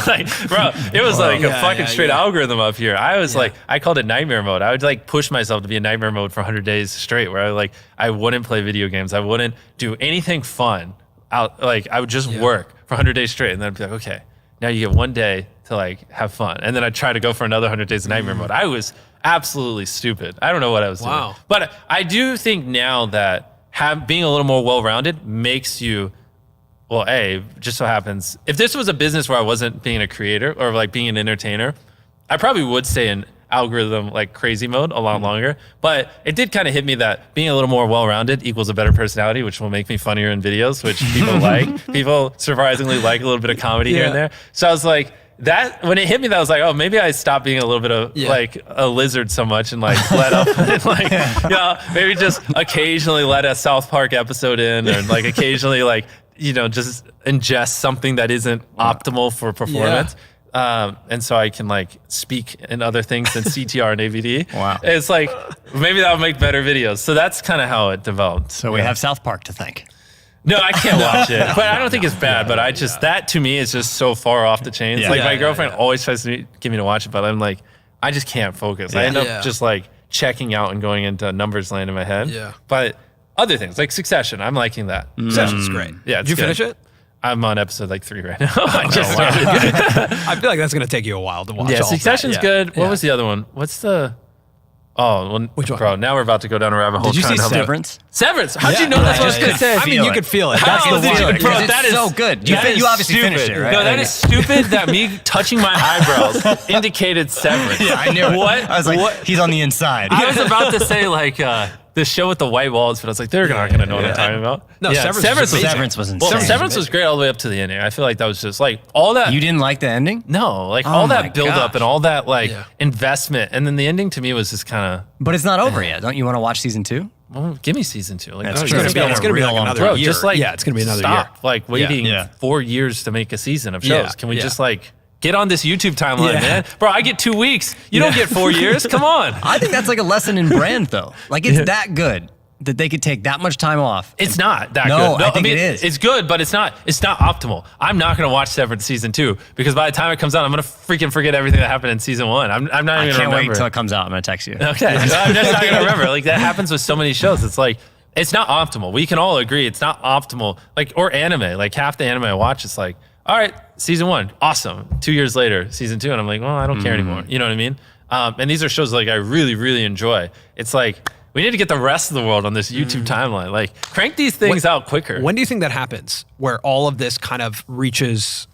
Like, bro, it was like a fucking straight algorithm up here. I was like, I called it nightmare mode. I would like push myself to be in nightmare mode for 100 days straight, where I wouldn't play video games. I wouldn't do anything fun. I would just work for 100 days straight, and then I'd be like, okay, now you get 1 day to like have fun, and then I'd try to go for another 100 days of nightmare mode. I was absolutely stupid. I don't know what I was doing. But I do think now that being a little more well-rounded makes you, well, just so happens, if this was a business where I wasn't being a creator or like being an entertainer, I probably would stay in algorithm like crazy mode a lot longer. But it did kind of hit me that being a little more well-rounded equals a better personality, which will make me funnier in videos, which people like. People surprisingly like a little bit of comedy here and there. So I was like, that when it hit me, that I was like, oh, maybe I stopped being a little bit of like a lizard so much and like let up and like, maybe just occasionally let a South Park episode in or like occasionally like, just ingest something that isn't optimal for performance. And so I can like speak in other things than CTR and AVD. Wow. It's like, maybe that would make better videos. So that's kind of how it developed. So we have South Park to thank. No, I can't watch it, but I don't think it's bad. But I just that to me is just so far off the chains. Like my girlfriend always tries to get me to watch it, but I'm like, I just can't focus. I end up just like checking out and going into numbers land in my head. Yeah. But other things like Succession, I'm liking that. Succession's great. Yeah, Did you finish it? I'm on episode like 3 right now. I just started. I feel like that's gonna take you a while to watch. Yeah, all Succession's that. good. What was the other one? What's the? Oh, well, Which one? bro, now we're about to go down a rabbit hole. Did you see trying to help Severance? Severance? How'd you know that's what I was going to say? I mean, you could feel it. How That's the did one. you, bro, Because that it's is so good. You obviously stupid. finished it, right? No, that is stupid that me touching my eyebrows indicated Severance. Yeah, I knew it. What? I was like, he's on the inside. I was about to say like the show with the white walls, but I was like, they're not going to know what I'm talking about. No, Severance was insane. Well, Severance was great all the way up to the ending. I feel like that was just like all that. You didn't like the ending? No, like Oh all my that build up gosh. and all that like Yeah. investment, and then the ending to me was just kind of, But it's not over yet. Don't you want to watch season 2? well, give me season 2. Like, That's oh, true. you It's gotta gonna be be able to like real another long. bro, year. just like it's going to be another stop, year. like waiting Yeah. 4 years to make a season of shows. Yeah. Can we Yeah. just like get on this YouTube timeline, Yeah. man? Bro, I get 2 weeks. You don't get 4 years. Come on. I think that's like a lesson in brand, though. Like, it's that good that they could take that much time off. It's not that No, good. I think it is. It's good, but it's not optimal. I'm not going to watch Severance season 2 because by the time it comes out, I'm going to freaking forget everything that happened in season 1. I'm not I even going to can't remember. wait until it comes out. I'm going to text you. Okay, I'm just not gonna remember. Like that happens with so many shows. It's like it's not optimal. We can all agree it's not optimal. Like or anime. Like half the anime I watch, it's like, all right, season 1, awesome. 2 years later, season 2, and I'm like, well, I don't care anymore. You know what I mean? And these are shows like I really, really enjoy. It's like we need to get the rest of the world on this YouTube timeline. Like crank these things out quicker. When do you think that happens? Where all of this kind of reaches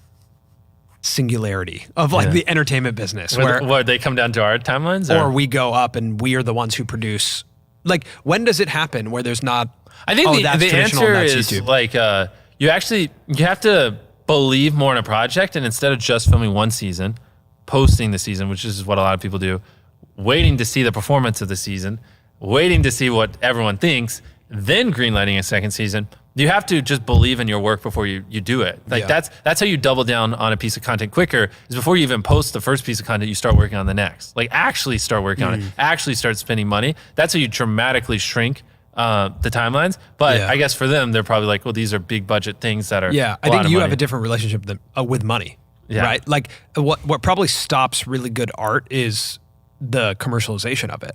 singularity of like the entertainment business, where they come down to our timelines, or we go up and we are the ones who produce. Like, when does it happen where there's not? I think that's the traditional answer and that's is YouTube. like you have to believe more in a project, and instead of just filming one season, posting the season, which is what a lot of people do, waiting to see the performance of the season, waiting to see what everyone thinks, then greenlighting a second season. You have to just believe in your work before you do it. Like that's how you double down on a piece of content quicker, is before you even post the first piece of content, you start working on the next. Like actually start working on it, actually start spending money. That's how you dramatically shrink the timelines. But I guess for them, they're probably like, well, these are big budget things that are I think you have a different relationship with money, right? Like what probably stops really good art is the commercialization of it.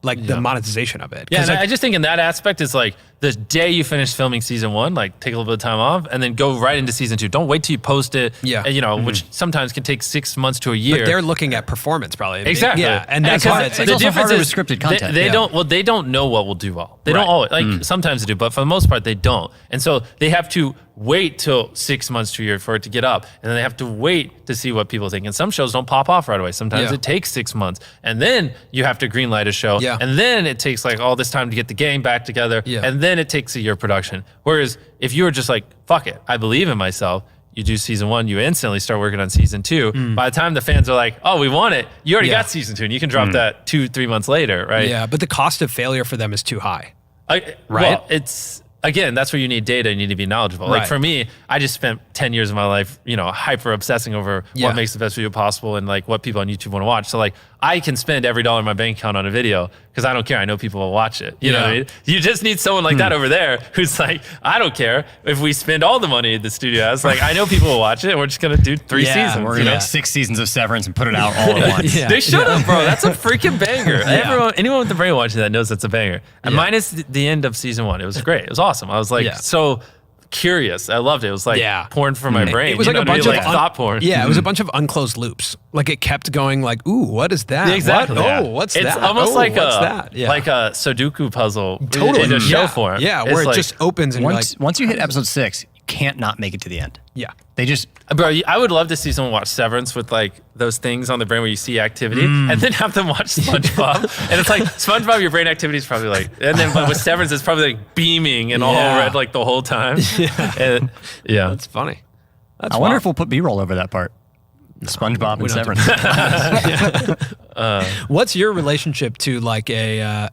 Like the monetization of it. Yeah, and like, I just think in that aspect, it's like the day you finish filming season 1, like take a little bit of time off and then go right into season 2. Don't wait till you post it. Yeah. And, which sometimes can take 6 months to a year. but they're looking at performance probably. Exactly. Yeah, and that's why it's like, also harder with scripted content. They don't. Well, they don't know what will do well. They don't always. Like sometimes they do, but for the most part, they don't. And so they have to wait till 6 months to a year for it to get up, and then they have to wait to see what people think. And some shows don't pop off right away. Sometimes it takes 6 months, and then you have to greenlight a show, and then it takes like all this time to get the gang back together, and then it takes a year of production. Whereas if you were just like, fuck it, I believe in myself. You do season 1, you instantly start working on season 2. By the time the fans are like, oh, we want it, you already got season 2, and you can drop that 2-3 months later, right? Yeah, but the cost of failure for them is too high. Right? Well, it's, again, that's where you need data and you need to be knowledgeable. Like for me, I just spent 10 years of my life, hyper obsessing over what makes the best video possible and like what people on YouTube want to watch. So like I can spend every dollar in my bank account on a video because I don't care. I know people will watch it. You know what I mean? You just need someone like that over there who's like, I don't care if we spend all the money the studio has. Like I know people will watch it and we're just going to do 3 seasons. We're going to make 6 seasons of Severance and put it out all at once. They should have, bro. That's a freaking banger. Anyone with the brain watching that knows that's a banger. And minus the end of season 1, it was great. It was awesome. I was like so curious. I loved it. It was like porn for my brain. It was like a bunch of thought porn. Yeah, it was a bunch of unclosed loops. Like it kept going like, ooh, what is that? Yeah, exactly. What? Yeah. Oh, what's it's that? It's almost like what's that? Yeah. like a Sudoku puzzle Totally. in a show form. Yeah, where it just opens and once you hit episode 6, you can't not make it to the end. Yeah. They just... Bro, I would love to see someone watch Severance with like those things on the brain where you see activity and then have them watch SpongeBob. And it's like SpongeBob, your brain activity is probably like, and then but with Severance, it's probably like beaming and all red like the whole time. And, That's funny. I wonder if we'll put B-roll over that part. SpongeBob and Severance. What's your relationship to like do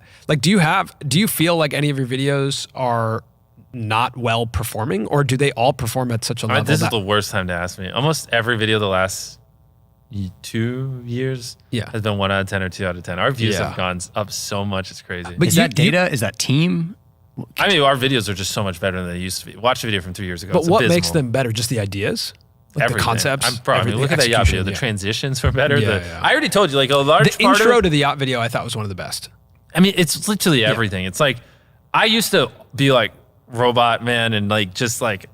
you feel like any of your videos are not well performing, or do they all perform at such a level? This is the worst time to ask me. Almost every video the last 2 years has been 1 out of 10 or 2 out of 10. Our views have gone up so much, it's crazy. But is that data? Is that team? I mean, our videos are just so much better than they used to be. Watch a video from 3 years ago. But it's what abysmal. makes them better? Just the ideas? Like Everything. the concepts? I mean, look at that yacht video. The transitions were better. I already told you, like a large the part intro to the yacht video I thought was one of the best. I mean, it's literally everything. It's like, I used to be like robot man and like, just like,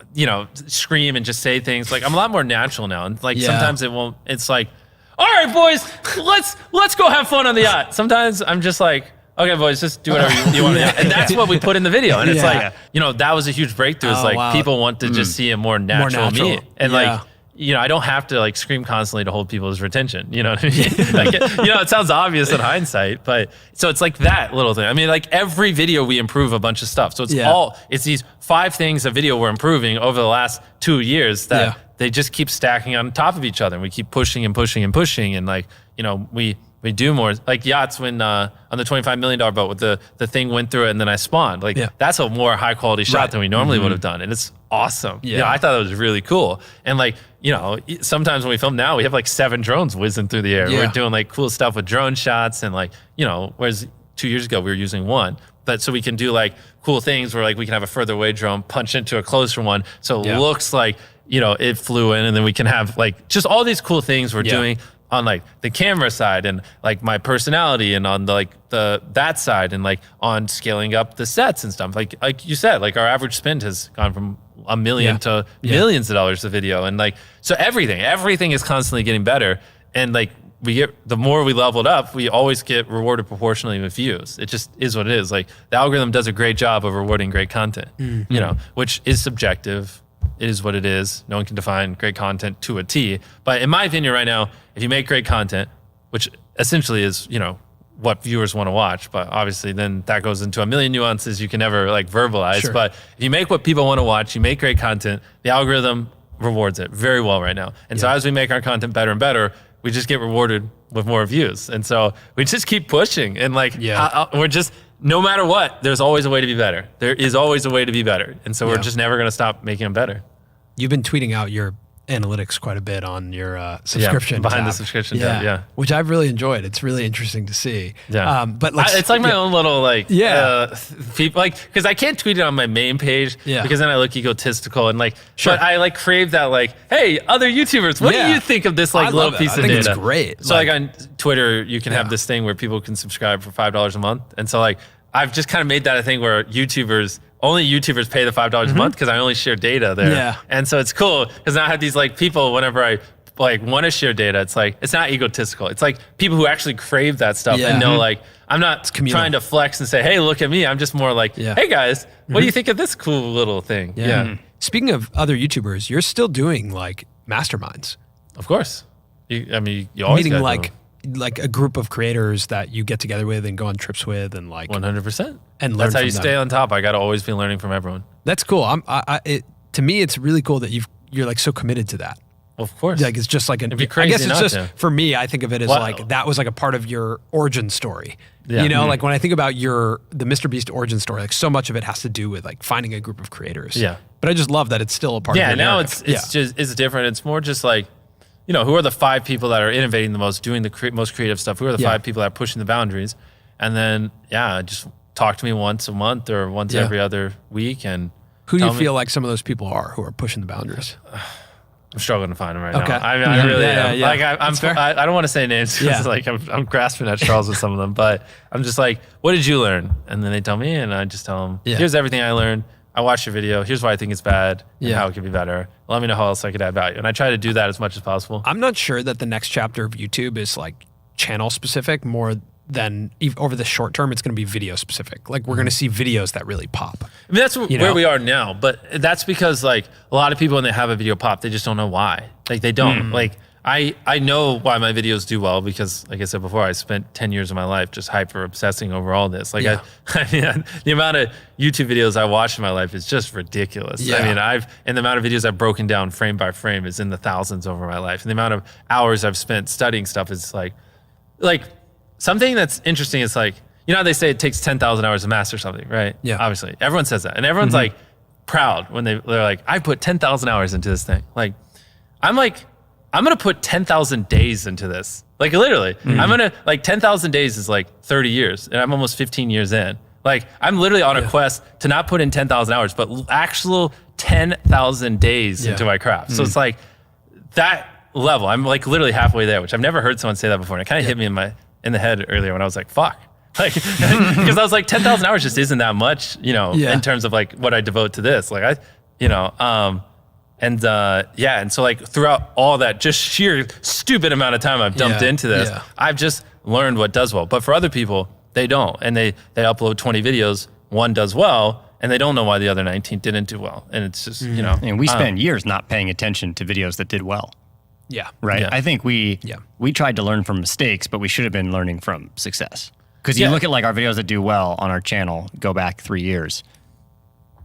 scream and just say things. Like I'm a lot more natural now. And like, sometimes it won't, it's like, all right, boys, let's go have fun on the yacht. Sometimes I'm just like, okay, boys, just do whatever you want. And that's what we put in the video. And it's like, that was a huge breakthrough. It's people want to just see a more natural me. And I don't have to like scream constantly to hold people's retention. You know what I mean? Like, it sounds obvious in hindsight, but so it's like that little thing. I mean, like every video we improve a bunch of stuff. So it's these 5 things a video we're improving over the last 2 years that they just keep stacking on top of each other. And we keep pushing and pushing and pushing. And like, we do more. Like yachts when on the $25 million boat with the thing went through it and then I spawned. Like that's a more high quality shot than we normally would have done. And it's awesome. Yeah. I thought it was really cool. And like, sometimes when we film now, we have like 7 drones whizzing through the air. We're doing like cool stuff with drone shots and like, whereas 2 years ago we were using 1. But so we can do like cool things where like we can have a further away drone punch into a closer one. So it looks like, it flew in, and then we can have like just all these cool things we're doing on like the camera side and like my personality and on that side and like on scaling up the sets and stuff. Like you said, like our average spend has gone from $1 million to millions of dollars a video. And like, so everything is constantly getting better. And like the more we leveled up, we always get rewarded proportionally with views. It just is what it is. Like the algorithm does a great job of rewarding great content, which is subjective. It is what it is. No one can define great content to a T. But in my opinion right now, if you make great content, which essentially is, what viewers want to watch, but obviously then that goes into a million nuances you can never like verbalize. Sure. But if you make what people want to watch, you make great content, the algorithm rewards it very well right now. And so as we make our content better and better, we just get rewarded with more views. And so we just keep pushing and like, we're just, no matter what, there's always a way to be better. There is always a way to be better. And so we're just never going to stop making them better. You've been tweeting out your analytics quite a bit on your subscription behind tab. the subscription tab, which I've really enjoyed. It's really interesting to see. But like, it's like my own little like people, like, because I can't tweet it on my main page because then I look egotistical and like, but I like crave that like, hey, other YouTubers, what do you think of this like little piece of data? I think it's great. So like on Twitter, you can have this thing where people can subscribe for $5 a month, and so like I've just kind of made that a thing where only YouTubers pay the $5 a month because I only share data there. Yeah. And so it's cool because now I have these like people whenever I like want to share data, it's like, it's not egotistical. It's like people who actually crave that stuff and know like, I'm not trying to flex and say, hey, look at me. I'm just more like, hey guys, what do you think of this cool little thing? Yeah. Speaking of other YouTubers, you're still doing like masterminds. Of course. You always meeting like a group of creators that you get together with and go on trips with and like 100%. And learn that's how from you them. stay on top. I got to always be learning from everyone. That's cool. To me, it's really cool that you're like so committed to that. Of course. Like it's just like It'd be crazy I guess it's just to. For me, I think of it as like that was like a part of your origin story. Yeah. Like when I think about the MrBeast origin story, like so much of it has to do with like finding a group of creators. Yeah. But I just love that it's still a part of your narrative. It's different. It's more just like, who are the 5 people that are innovating the most, doing the most creative stuff? Who are the 5 people that are pushing the boundaries? And then, just talk to me once a month or once every other week. And who do you feel like some of those people are who are pushing the boundaries? I'm struggling to find them right now. I mean, I really am. Like I don't want to say names because like I'm grasping at straws with some of them, but I'm just like, what did you learn? And then they tell me, and I just tell them, here's everything I learned. I watched your video. Here's why I think it's bad and how it could be better. Let me know how else I could add value. And I try to do that as much as possible. I'm not sure that the next chapter of YouTube is like channel specific more than over the short term. It's going to be video specific. Like we're going to see videos that really pop. I mean, that's where we are now, but that's because like a lot of people when they have a video pop, they just don't know why. Like they don't. Like I know why my videos do well because, like I said before, I spent 10 years of my life just hyper obsessing over all this. Like I mean, the amount of YouTube videos I watch in my life is just ridiculous. Yeah. I mean, and the amount of videos I've broken down frame by frame is in the thousands over my life. And the amount of hours I've spent studying stuff is like something that's interesting is like, how they say it takes 10,000 hours to master something, right? Yeah. Obviously, everyone says that. And everyone's like proud when they're like, I put 10,000 hours into this thing. Like, I'm going to put 10,000 days into this. Like literally, I'm going to 10,000 days is like 30 years and I'm almost 15 years in. Like I'm literally on a quest to not put in 10,000 hours, but actual 10,000 days into my craft. So it's like that level. I'm like literally halfway there, which I've never heard someone say that before. And it kind of hit me in the head earlier when I was like, fuck. Like, because I was like 10,000 hours just isn't that much, in terms of like what I devote to this. Like And so like throughout all that just sheer stupid amount of time I've dumped into this, I've just learned what does well. But for other people, they don't. And they upload 20 videos, one does well, and they don't know why the other 19 didn't do well. And it's just, you know. And we spend years not paying attention to videos that did well. Yeah. Right? Yeah. I think we tried to learn from mistakes, but we should have been learning from success. Because you look at like our videos that do well on our channel, go back 3 years,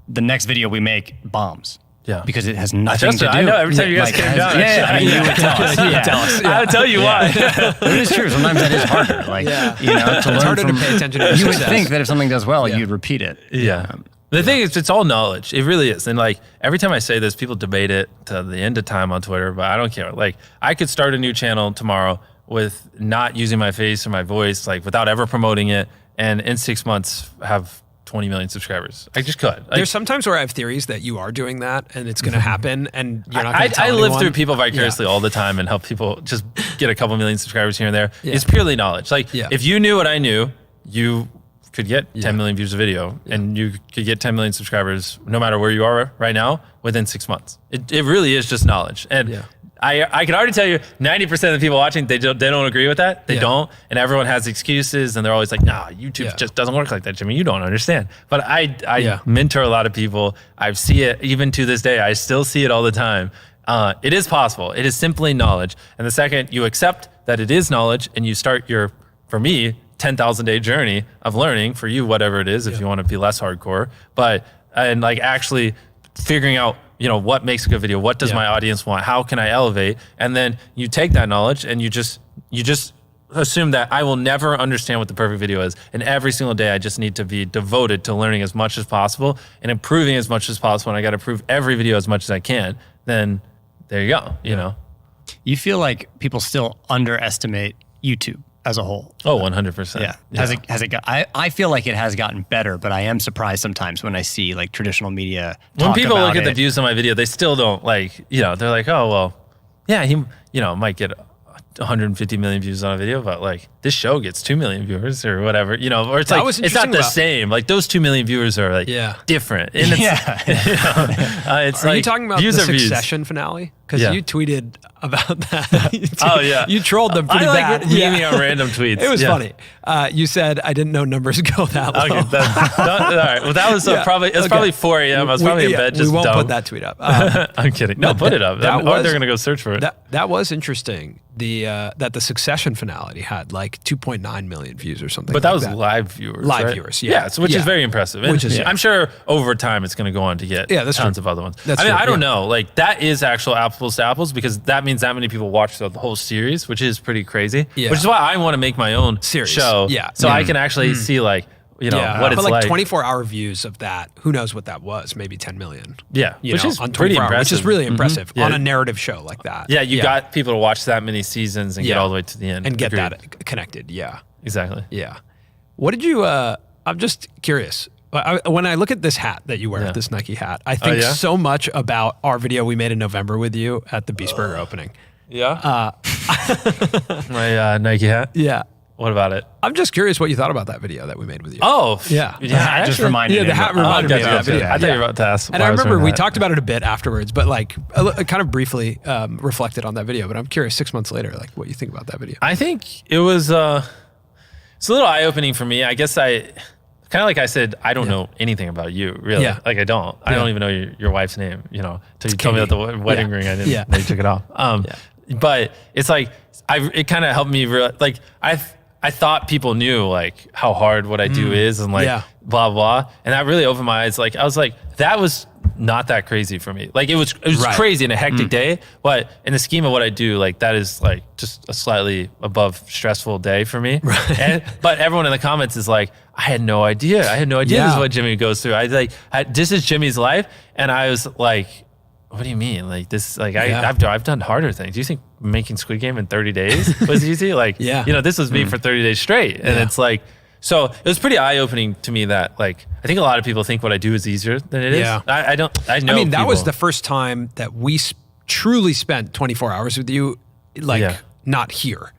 the next video we make bombs. Yeah. Because it has nothing to do. I know, every time you guys came down. I mean, you would tell us. You would tell us. I would tell you why. It is true. Sometimes that is harder. Like, you know, to learn it's harder from, to pay attention to you would success. think that if something does well, you'd repeat it. Yeah. The thing is, it's all knowledge. It really is. And like every time I say this, people debate it to the end of time on Twitter, but I don't care. Like I could start a new channel tomorrow with not using my face or my voice, like without ever promoting it, and in 6 months have 20 million subscribers. I just could. Like, there's sometimes where I have theories that you are doing that and it's going to happen and you're not going to tell I live anyone. through people vicariously all the time and help people just get a couple million subscribers here and there. It's purely knowledge. Like if you knew what I knew, you could get 10 million views a video and you could get 10 million subscribers no matter where you are right now within 6 months. It really is just knowledge. And I can already tell you 90% of the people watching, they don't agree with that. They don't. And everyone has excuses and they're always like, nah, YouTube just doesn't work like that, Jimmy. You don't understand. But I mentor a lot of people. I see it even to this day. I still see it all the time. It is possible. It is simply knowledge. And the second you accept that it is knowledge and you start your, for me, 10,000 day journey of learning, for you, whatever it is, if you want to be less hardcore, and like actually figuring out, you know, what makes a good video, what does my audience want, how can I elevate, and then you take that knowledge and you just assume that I will never understand what the perfect video is, and every single day I just need to be devoted to learning as much as possible and improving as much as possible, and I got to improve every video as much as I can. Then there you go. You know, you feel like people still underestimate YouTube as a whole. Oh, 100%. Yeah. Has it got, I feel like it has gotten better, but I am surprised sometimes when I see like traditional media when people look at it. the views on my video, they still don't like, you know, they're like, oh, well, yeah, he, you know, might get 150 million views on a video, but like this show gets 2 million viewers or whatever, you know, or it's like, it's not the same. Like those 2 million viewers are like different. And it's, you know, it's are you talking about the Succession views. Finale? Because you tweeted about that. Oh yeah, you trolled them pretty bad. Memeing on random tweets. It was funny. You said I didn't know numbers go that low. Okay, all right. Well, that was probably it's probably 4 a.m. I was probably in bed. Just we won't dumb. put that tweet up. I'm kidding. No, put it up. Or they're gonna go search for it. That was interesting. That the Succession finale had like 2.9 million views or something. But that was live viewers. Live viewers, so which is very impressive. And I'm sure over time it's gonna go on to get tons of other ones. I mean, I don't know. Like that is actual apples to apples, because that means that many people watch the whole series, which is pretty crazy. Which is why I want to make my own series show. So I can actually see like, you know, what it's like. 24-hour views of that, who knows what that was? Maybe 10 million. Yeah, which is pretty impressive. Which is really impressive on a narrative show like that. Yeah, you got people to watch that many seasons and get all the way to the end. And get that connected, Exactly. Yeah. What did you, I'm just curious. When I look at this hat that you wear, this Nike hat, I think so much about our video we made in November with you at the Beast Burger opening. Yeah. My Nike hat. Yeah. What about it? I'm just curious what you thought about that video that we made with you. Oh, yeah. The hat just reminded me. Yeah, the hat reminded me of that video. I thought you were about to ask. And I remember we talked about it a bit afterwards, but like kind of briefly reflected on that video. But I'm curious, 6 months later, like what you think about that video. I think it was it's a little eye-opening for me. I guess kind of like I said, I don't know anything about you, really. Yeah. Like I don't even know your wife's name, you know, until you told me about the wedding ring. I didn't know you took it off. But it's like, it kind of helped me realize, like I thought people knew like how hard what I do is and like blah, blah. And that really opened my eyes. Like, I was like, that was not that crazy for me. Like it was crazy in a hectic day, but in the scheme of what I do, like that is like just a slightly above stressful day for me. Right. But everyone in the comments is like, I had no idea. This is what Jimmy goes through. This is Jimmy's life. And I was like, what do you mean? Like this, like I've done harder things. Do you think making Squid Game in 30 days was easy? Like, you know, this was me for 30 days straight. And it's like, so it was pretty eye-opening to me that like, I think a lot of people think what I do is easier than it is. I know. I mean, that was the first time that we truly spent 24 hours with you, like not here.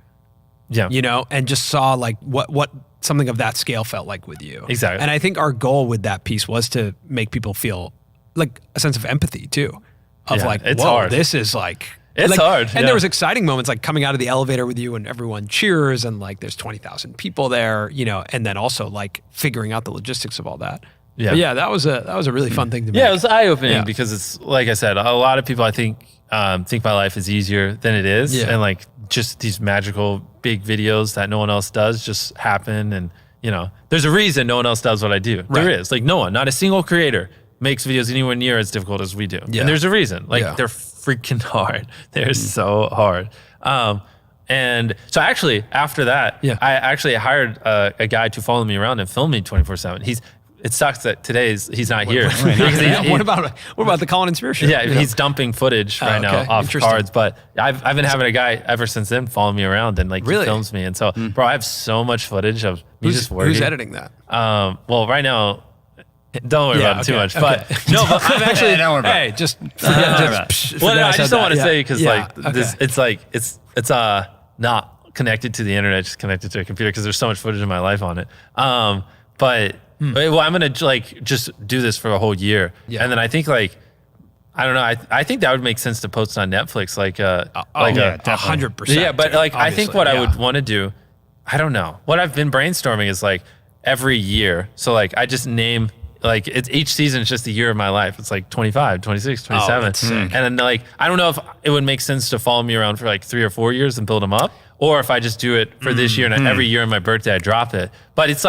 Yeah. You know, and just saw like what something of that scale felt like with you. Exactly. And I think our goal with that piece was to make people feel like a sense of empathy too. of like, it's whoa, hard. this is like, It's hard. And there was exciting moments like coming out of the elevator with you and everyone cheers and like there's 20,000 people there, and then also like figuring out the logistics of all that. Yeah. But yeah, that was a really fun thing to make. Yeah, it was eye-opening because it's, like I said, a lot of people I think my life is easier than it is. Yeah. And like just these magical big videos that no one else does just happen. And, there's a reason no one else does what I do. Right. There is. Like not a single creator makes videos anywhere near as difficult as we do. Yeah. And there's a reason. Like they're freaking hard. They're so hard. And so actually after that, I actually hired a guy to follow me around and film me 24/7. It sucks that he's not here. What about the Colin and Spear show? Yeah, he's dumping footage right now off cards. But I've been having a guy ever since then follow me around and like he films me. And so, bro, I have so much footage of me just working. Who's editing that? Well, right now, don't worry about it too much. But no, but I'm actually don't worry about it. Hey, just forget well, I just don't want to say because this, it's not connected to the internet, just connected to a computer because there's so much footage of my life on it. Well, I'm gonna just do this for a whole year, and then I think I don't know. I think that would make sense to post on Netflix, 100%. Yeah, but I think what I would want to do, I don't know. What I've been brainstorming is every year. So I just name it's each season is just a year of my life. It's 25, 26, 27, and then I don't know if it would make sense to follow me around for 3 or 4 years and build them up, or if I just do it for this year and every year on my birthday I drop it. But it's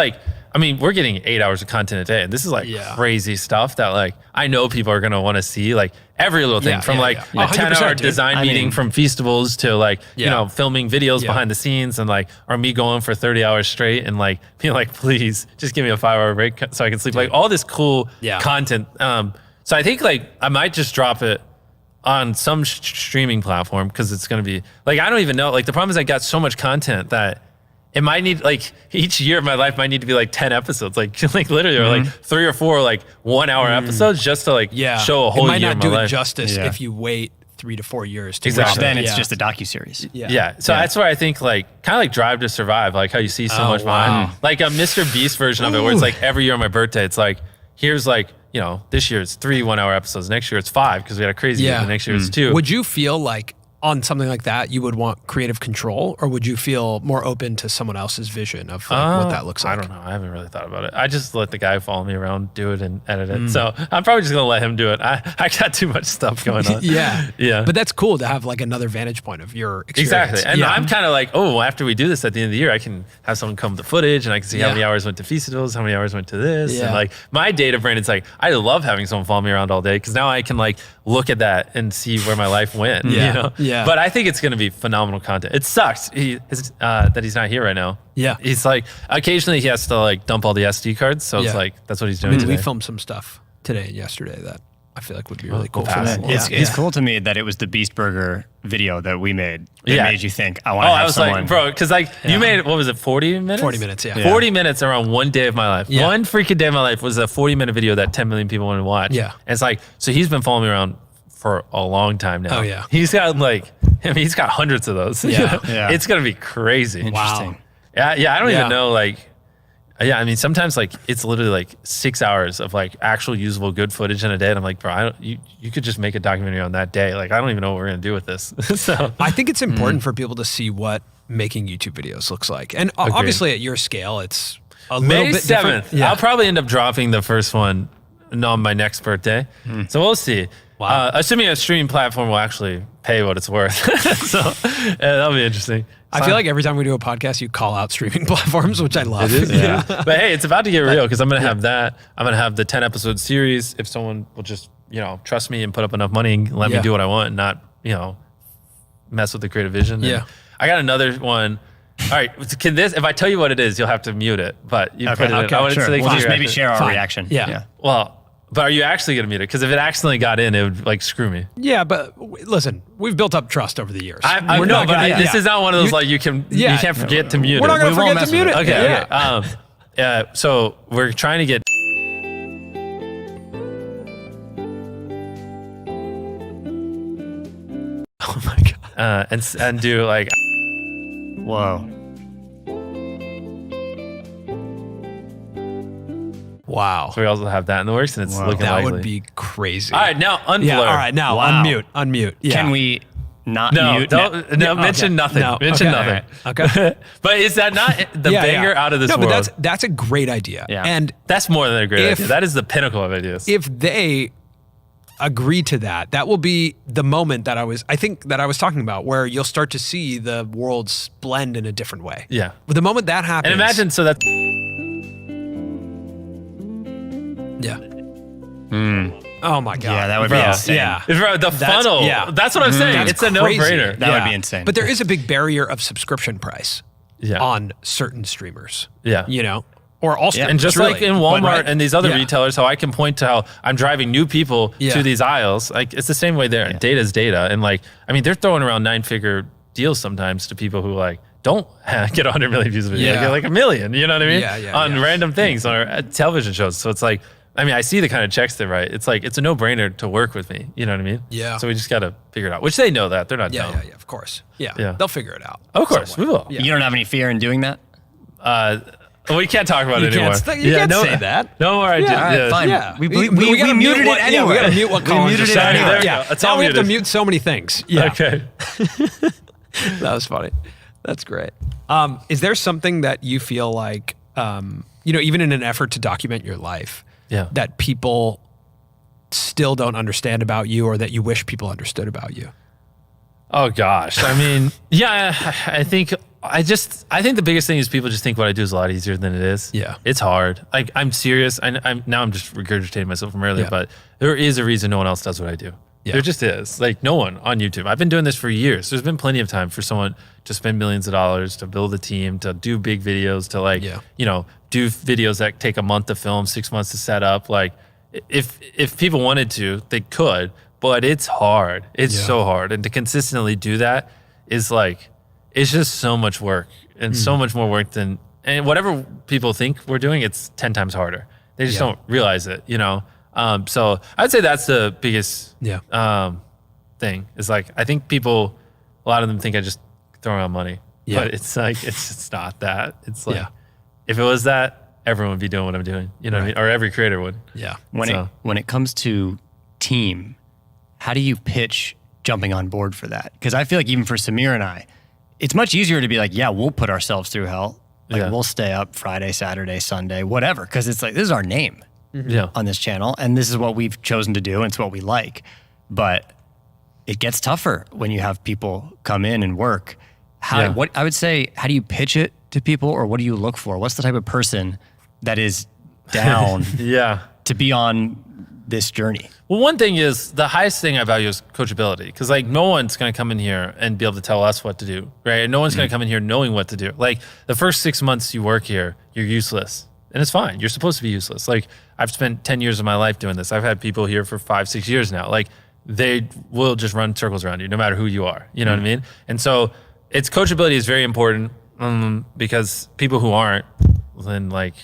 we're getting 8 hours of content a day, and this is crazy stuff that I know people are gonna want to see every little thing from a 10-hour design meeting from Feastables to filming videos behind the scenes and or me going for 30 hours straight and being please just give me a 5-hour break so I can sleep. All this cool content. So I think I might just drop it on some streaming platform because it's gonna be I don't even know. The problem is I got so much content that it might need each year of my life might need to be 10 episodes, literally, or 3 or 4 1-hour episodes just to show a whole year of my life. It might not do it justice if you wait 3 to 4 years to Which then it's just a docuseries. Yeah. So that's where I think kind of Drive to Survive, how you see so much behind. A MrBeast version of it where it's every year on my birthday, it's here's this year it's 3 1-hour episodes. Next year it's 5 because we had a crazy year. Next year it's 2. Would you feel on something like that, you would want creative control, or would you feel more open to someone else's vision of what that looks like? I don't know. I haven't really thought about it. I just let the guy follow me around, do it, and edit it. So I'm probably just gonna let him do it. I got too much stuff going on. Yeah. But that's cool to have another vantage point of your experience. Exactly. And I'm kind of after we do this at the end of the year, I can have someone come with the footage, and I can see how many hours went to Feastables, how many hours went to this, and my data brain. It's I love having someone follow me around all day because now I can look at that and see where my life went. But I think it's gonna be phenomenal content. It sucks that he's not here right now. Yeah. He's occasionally he has to dump all the SD cards. So it's that's what he's doing today. We filmed some stuff today and yesterday that I feel would be really cool. It's cool to me that it was the Beast Burger video that we made that made you think, I want to have someone. Bro, because you made, what was it, 40 minutes? 40 minutes, 40 minutes around one day of my life. One freaking day of my life was a 40-minute video that 10 million people wanted to watch. Yeah. And it's so he's been following me around for a long time now. Oh, yeah. He's got he's got hundreds of those. Yeah. It's going to be crazy. Interesting. Wow. Yeah, I don't even know, I mean, sometimes it's literally 6 hours of actual usable good footage in a day. And I'm bro, you could just make a documentary on that day. I don't even know what we're going to do with this. So I think it's important for people to see what making YouTube videos looks like. And obviously at your scale, it's a little May bit 7th. different. I'll probably end up dropping the first one on my next birthday. So we'll see. Wow. Assuming a streaming platform will actually pay what it's worth. So that'll be interesting. I feel every time we do a podcast, you call out streaming platforms, which I love. It is, yeah. But hey, it's about to get real because I'm going to have that. I'm going to have the 10-episode series. If someone will just, trust me and put up enough money and let me do what I want and not, mess with the creative vision. Yeah. And I got another one. All right. Can this, if I tell you what it is, you'll have to mute it. But you put it in. I want sure. to We'll just maybe share our reaction. Yeah. Well, but are you actually going to mute it? Because if it accidentally got in, it would screw me. Yeah, but listen, we've built up trust over the years. We're not gonna, this is not one of those you can't forget to mute it. We're not going to forget to mute it. Okay. So we're trying to get. Oh my god. And do Whoa. Wow. So we also have that in the works, and it's looking that likely. would be crazy. All right, now unblur. Yeah, all right, now unmute. Yeah. Can we not No, mute? don't mention nothing. No, Mention okay. nothing. Okay. But is that not the banger out of this world? No, but that's a great idea. Yeah. And that's more than a great idea. That is the pinnacle of ideas. if they agree to that, that will be the moment that I was talking about, where you'll start to see the worlds blend in a different way. Yeah. But the moment that happens. And imagine, so that's... Yeah. Oh my God. Yeah, that would be insane. Yeah. The funnel. That's what I'm saying. It's a crazy. no-brainer. That would be insane. But there is a big barrier of subscription price Yeah. on certain streamers. Yeah. You know? Or all streamers. And just really. like in Walmart But, and these other retailers, how I can point to how I'm driving new people to these aisles. Like, it's the same way there. Data is data. And like, I mean, they're throwing around 9-figure deals sometimes to people who like don't get 100 million views a video. They get like 1 million, you know what I mean? On random things on television shows. So it's like, I mean, I see the kind of checks they write. It's like, it's a no-brainer to work with me. You know what I mean? Yeah. So we just got to figure it out, which they know that. They're not dumb. Yeah, of course. Yeah. They'll figure it out. Of course, we will. You don't have any fear in doing that? We can't talk about it anymore. You can't say that. No more ideas. All right, fine. Yeah. We gotta muted mute it what, anyway. Yeah, we got to mute what Collins muted just it said. anyway. There you Yeah. go. It's Now all we have to muted. mute so many things. Yeah. Okay. That was funny. That's great. Is there something that you feel like, even in an effort to document your life, that people still don't understand about you, or that you wish people understood about you? Oh gosh. I mean, I think the biggest thing is people just think what I do is a lot easier than it is. Yeah. It's hard. Like, I'm serious. I'm just regurgitating myself from earlier, but there is a reason no one else does what I do. Yeah. There just is. Like, no one on YouTube. I've been doing this for years. There's been plenty of time for someone to spend millions of dollars, to build a team, to do big videos, to like, do videos that take a month to film, 6 months to set up. Like, if people wanted to, they could, but it's hard. It's so hard. And to consistently do that is like, it's just so much work, and so much more work than, and whatever people think we're doing, it's 10 times harder. They just don't realize it, So I'd say that's the biggest thing, is like, I think people, a lot of them think I just throw around money, but it's like, it's not that. It's like, if it was that, everyone would be doing what I'm doing, you know what I mean? Or every creator would. Yeah. When it comes to team, how do you pitch jumping on board for that? Because I feel like even for Samir and I, it's much easier to be like, yeah, we'll put ourselves through hell. Like, we'll stay up Friday, Saturday, Sunday, whatever. Because it's like, this is our name on this channel, and this is what we've chosen to do, and it's what we like. But it gets tougher when you have people come in and work. What I would say, how do you pitch it to people, or what do you look for? What's the type of person that is down to be on this journey? Well, one thing is, the highest thing I value is coachability, because like, no one's going to come in here and be able to tell us what to do, right? And no one's going to come in here knowing what to do. Like, the first 6 months you work here, you're useless, and it's fine. You're supposed to be useless. Like, I've spent 10 years of my life doing this. I've had people here for 5-6 years now. Like, they will just run circles around you, no matter who you are. You know what I mean? And so, it's coachability is very important, because people who aren't, then like,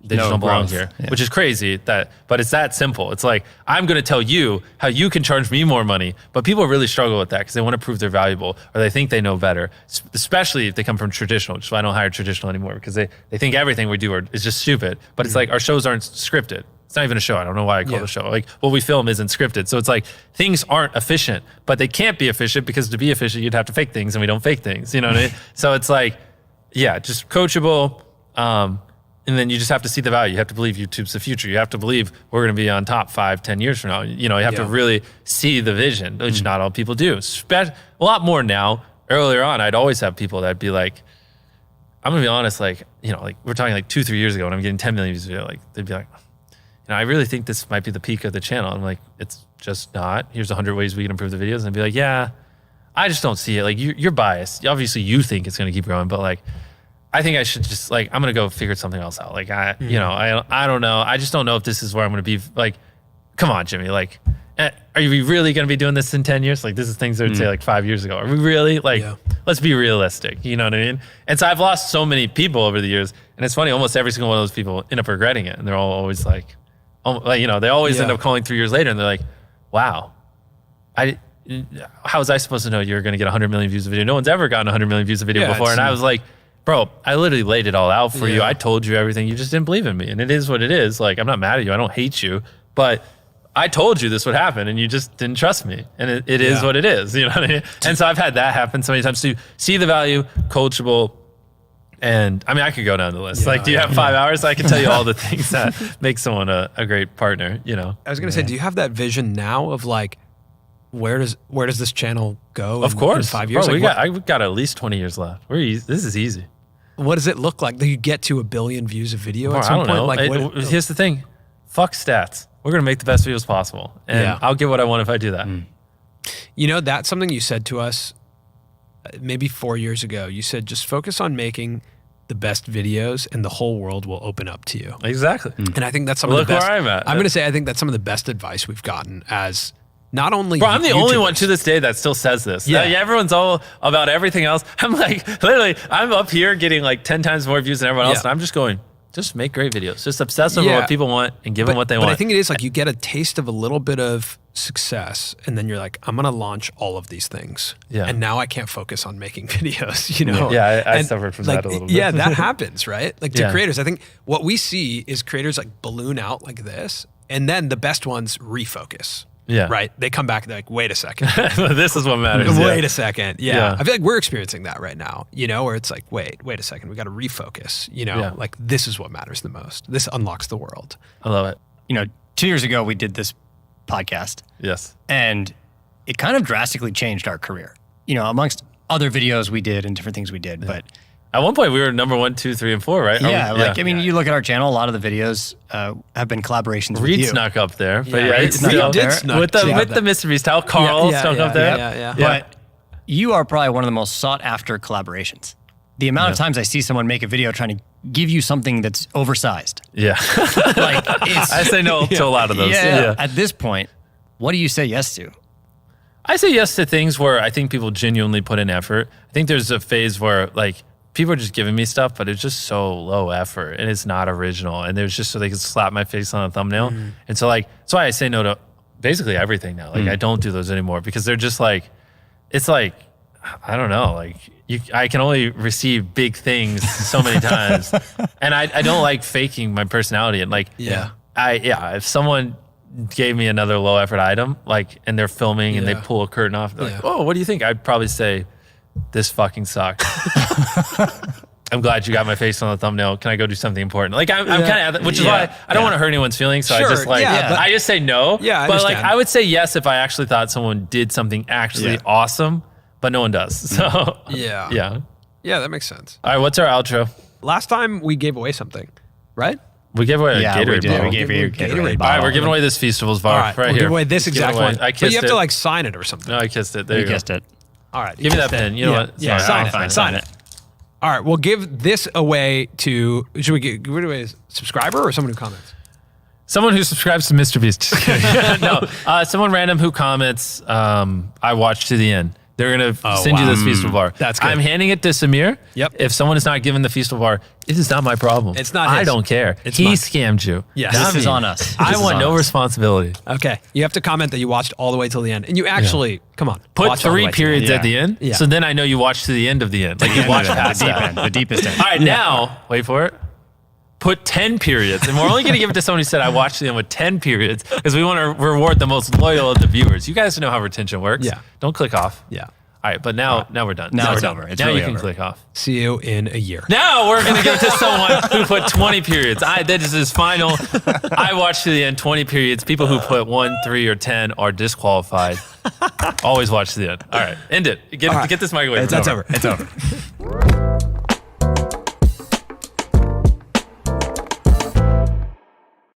they just don't belong here, which is crazy. But it's that simple. It's like, I'm going to tell you how you can charge me more money, but people really struggle with that because they want to prove they're valuable, or they think they know better, especially if they come from traditional, which is why I don't hire traditional anymore, because they think everything we do is just stupid. But it's like, our shows aren't scripted. It's not even a show. I don't know why I call it a show. Like, what we film isn't scripted. So it's like, things aren't efficient, but they can't be efficient, because to be efficient, you'd have to fake things, and we don't fake things. You know what I mean? So it's like, just coachable. And then you just have to see the value. You have to believe YouTube's the future. You have to believe we're going to be on top 5-10 years from now. You have to really see the vision, which not all people do. A lot more now. Earlier on, I'd always have people that'd be like, I'm going to be honest, like, like we're talking like 2-3 years ago when I'm getting 10 million views a video, like, they'd be like, I really think this might be the peak of the channel. I'm like, it's just not. Here's 100 ways we can improve the videos. And I'd be like, yeah, I just don't see it. Like, you're biased. Obviously, you think it's going to keep growing, but like, I think I should just like, I'm going to go figure something else out. Like, I don't know. I just don't know if this is where I'm going to be. Like, come on, Jimmy. Like, are you really going to be doing this in 10 years? Like, this is things they would say like 5 years ago. Are we really? Like, let's be realistic. You know what I mean? And so I've lost so many people over the years. And it's funny, almost every single one of those people end up regretting it. And they're all always like, they always end up calling 3 years later, and they're like, wow, how was I supposed to know you were going to get 100 million views a video? No one's ever gotten 100 million views a video before. And I was like, bro, I literally laid it all out for you. Yeah. I told you everything. You just didn't believe in me. And it is what it is. Like, I'm not mad at you. I don't hate you. But I told you this would happen and you just didn't trust me. And it is what it is. You know what I mean? And so I've had that happen so many times to see the value, coachable. And I mean, I could go down the list. Like, do you have 5 hours? I can tell you all the things that make someone a great partner, you know? I was going to say, do you have that vision now of like, where does this channel go? Of course. In 5 years? Bro, Like, I've got at least 20 years left. This is easy. what does it look like? Do you get to 1 billion views a video at I some don't point? know. Like, Here's the thing. Fuck stats. We're going to make the best videos possible. And I'll get what I want if I do that. you know, that's something you said to us maybe 4 years ago. You said, just focus on making the best videos and the whole world will open up to you. Exactly. And I think that's some of the best. Look where I'm at. I'm going to say, I think that's some of the best advice we've gotten as not only Bro, I'm the only YouTubers. one to this day that still says this. Yeah. Everyone's all about everything else. I'm like, literally, I'm up here getting like 10 times more views than everyone else. And I'm just going, just make great videos. Just obsess over what people want and give them what they want. But I think it is like you get a taste of a little bit of success and then you're like, I'm going to launch all of these things. Yeah. And now I can't focus on making videos, you know? Yeah, I And, suffered from like, that a little bit. Yeah, that happens, right? Like to Yeah. creators, I think what we see is creators like balloon out like this and then the best ones refocus. Yeah. Right? They come back and they're like, wait a second. This is what matters. Wait a second. Yeah. Yeah. I feel like we're experiencing that right now, you know, where it's like, wait a second. We got to refocus, you know, like this is what matters the most. This unlocks the world. I love it. You know, 2 years ago, we did this podcast Yes. and it kind of drastically changed our career, you know, amongst other videos we did and different things we did. But At one point, we were number 1, 2, 3, and 4, right? I mean, you look at our channel, a lot of the videos have been collaborations with Reed you. snuck up there. But Yeah, Reed snuck up there. with the MrBeast, how Carl snuck up there. Yeah. But you are probably one of the most sought after collaborations. The amount of times I see someone make a video trying to give you something that's oversized. Yeah. Like it's, I say no to a lot of those. yeah. At this point, what do you say yes to? I say yes to things where I think people genuinely put in effort. I think there's a phase where like people are just giving me stuff, but it's just so low effort and it's not original. And there's just so they can slap my face on a thumbnail. And so like, that's why I say no to basically everything now. Like I don't do those anymore because they're just like, it's like, I don't know, like I can only receive big things so many times. And I don't like faking my personality. And like, if someone gave me another low effort item, like, and they're filming and they pull a curtain off, they're like, oh, what do you think? I'd probably say, this fucking sucks. I'm glad you got my face on the thumbnail. Can I go do something important? Like I'm kind of, which is why I don't want to hurt anyone's feelings. So I just like, I just say no. Yeah, but like I would say yes if I actually thought someone did something actually awesome, but no one does. So Yeah, that makes sense. All right, what's our outro? Last time we gave away something, right? We gave away a Gatorade we did. bottle. We gave you a Gatorade All right, we're giving away this Feastables bar All right, right we'll here. give away this exact one. I But kissed you have it. to like sign it or something. No, I kissed it. There you kissed it. All right, Give me that pen. You know what? Yeah, Sorry, sign it. All right, we'll give this away to, should we give it away to a subscriber or someone who comments? Someone who subscribes to MrBeast. No, someone random who comments, I watched to the end. They're going to send you this Feastable bar. That's good. I'm handing it to Samir. Yep. If someone is not given the Feastable bar, it is not my problem. It's not I his. don't care. It's He mine. scammed you. Yes. Not This is me. on us. I This is want on no us. responsibility. Okay, you have to comment that you watched all the way till the end. And you actually, come on. Put watch all the 3 way till the periods Yeah. at the end. Yeah. So then I know you watched to the end of the end. Like you watched past the deep that. end, the deepest end. All right, now, wait for it. Put 10 periods. And we're only going to give it to someone who said I watched them with 10 periods because we want to reward the most loyal of the viewers. You guys know how retention works. Yeah. Don't click off. Yeah. All right, but now we're done. Now it's we're over. done. It's now really you can over. click off. See you in a year. Now we're going to give it to someone who put 20 periods. This is final. I watched to the end 20 periods. People who put 1, 3, or 10 are disqualified. Always watch to the end. All right, end it. Get this mic away from me. That's over. It's over.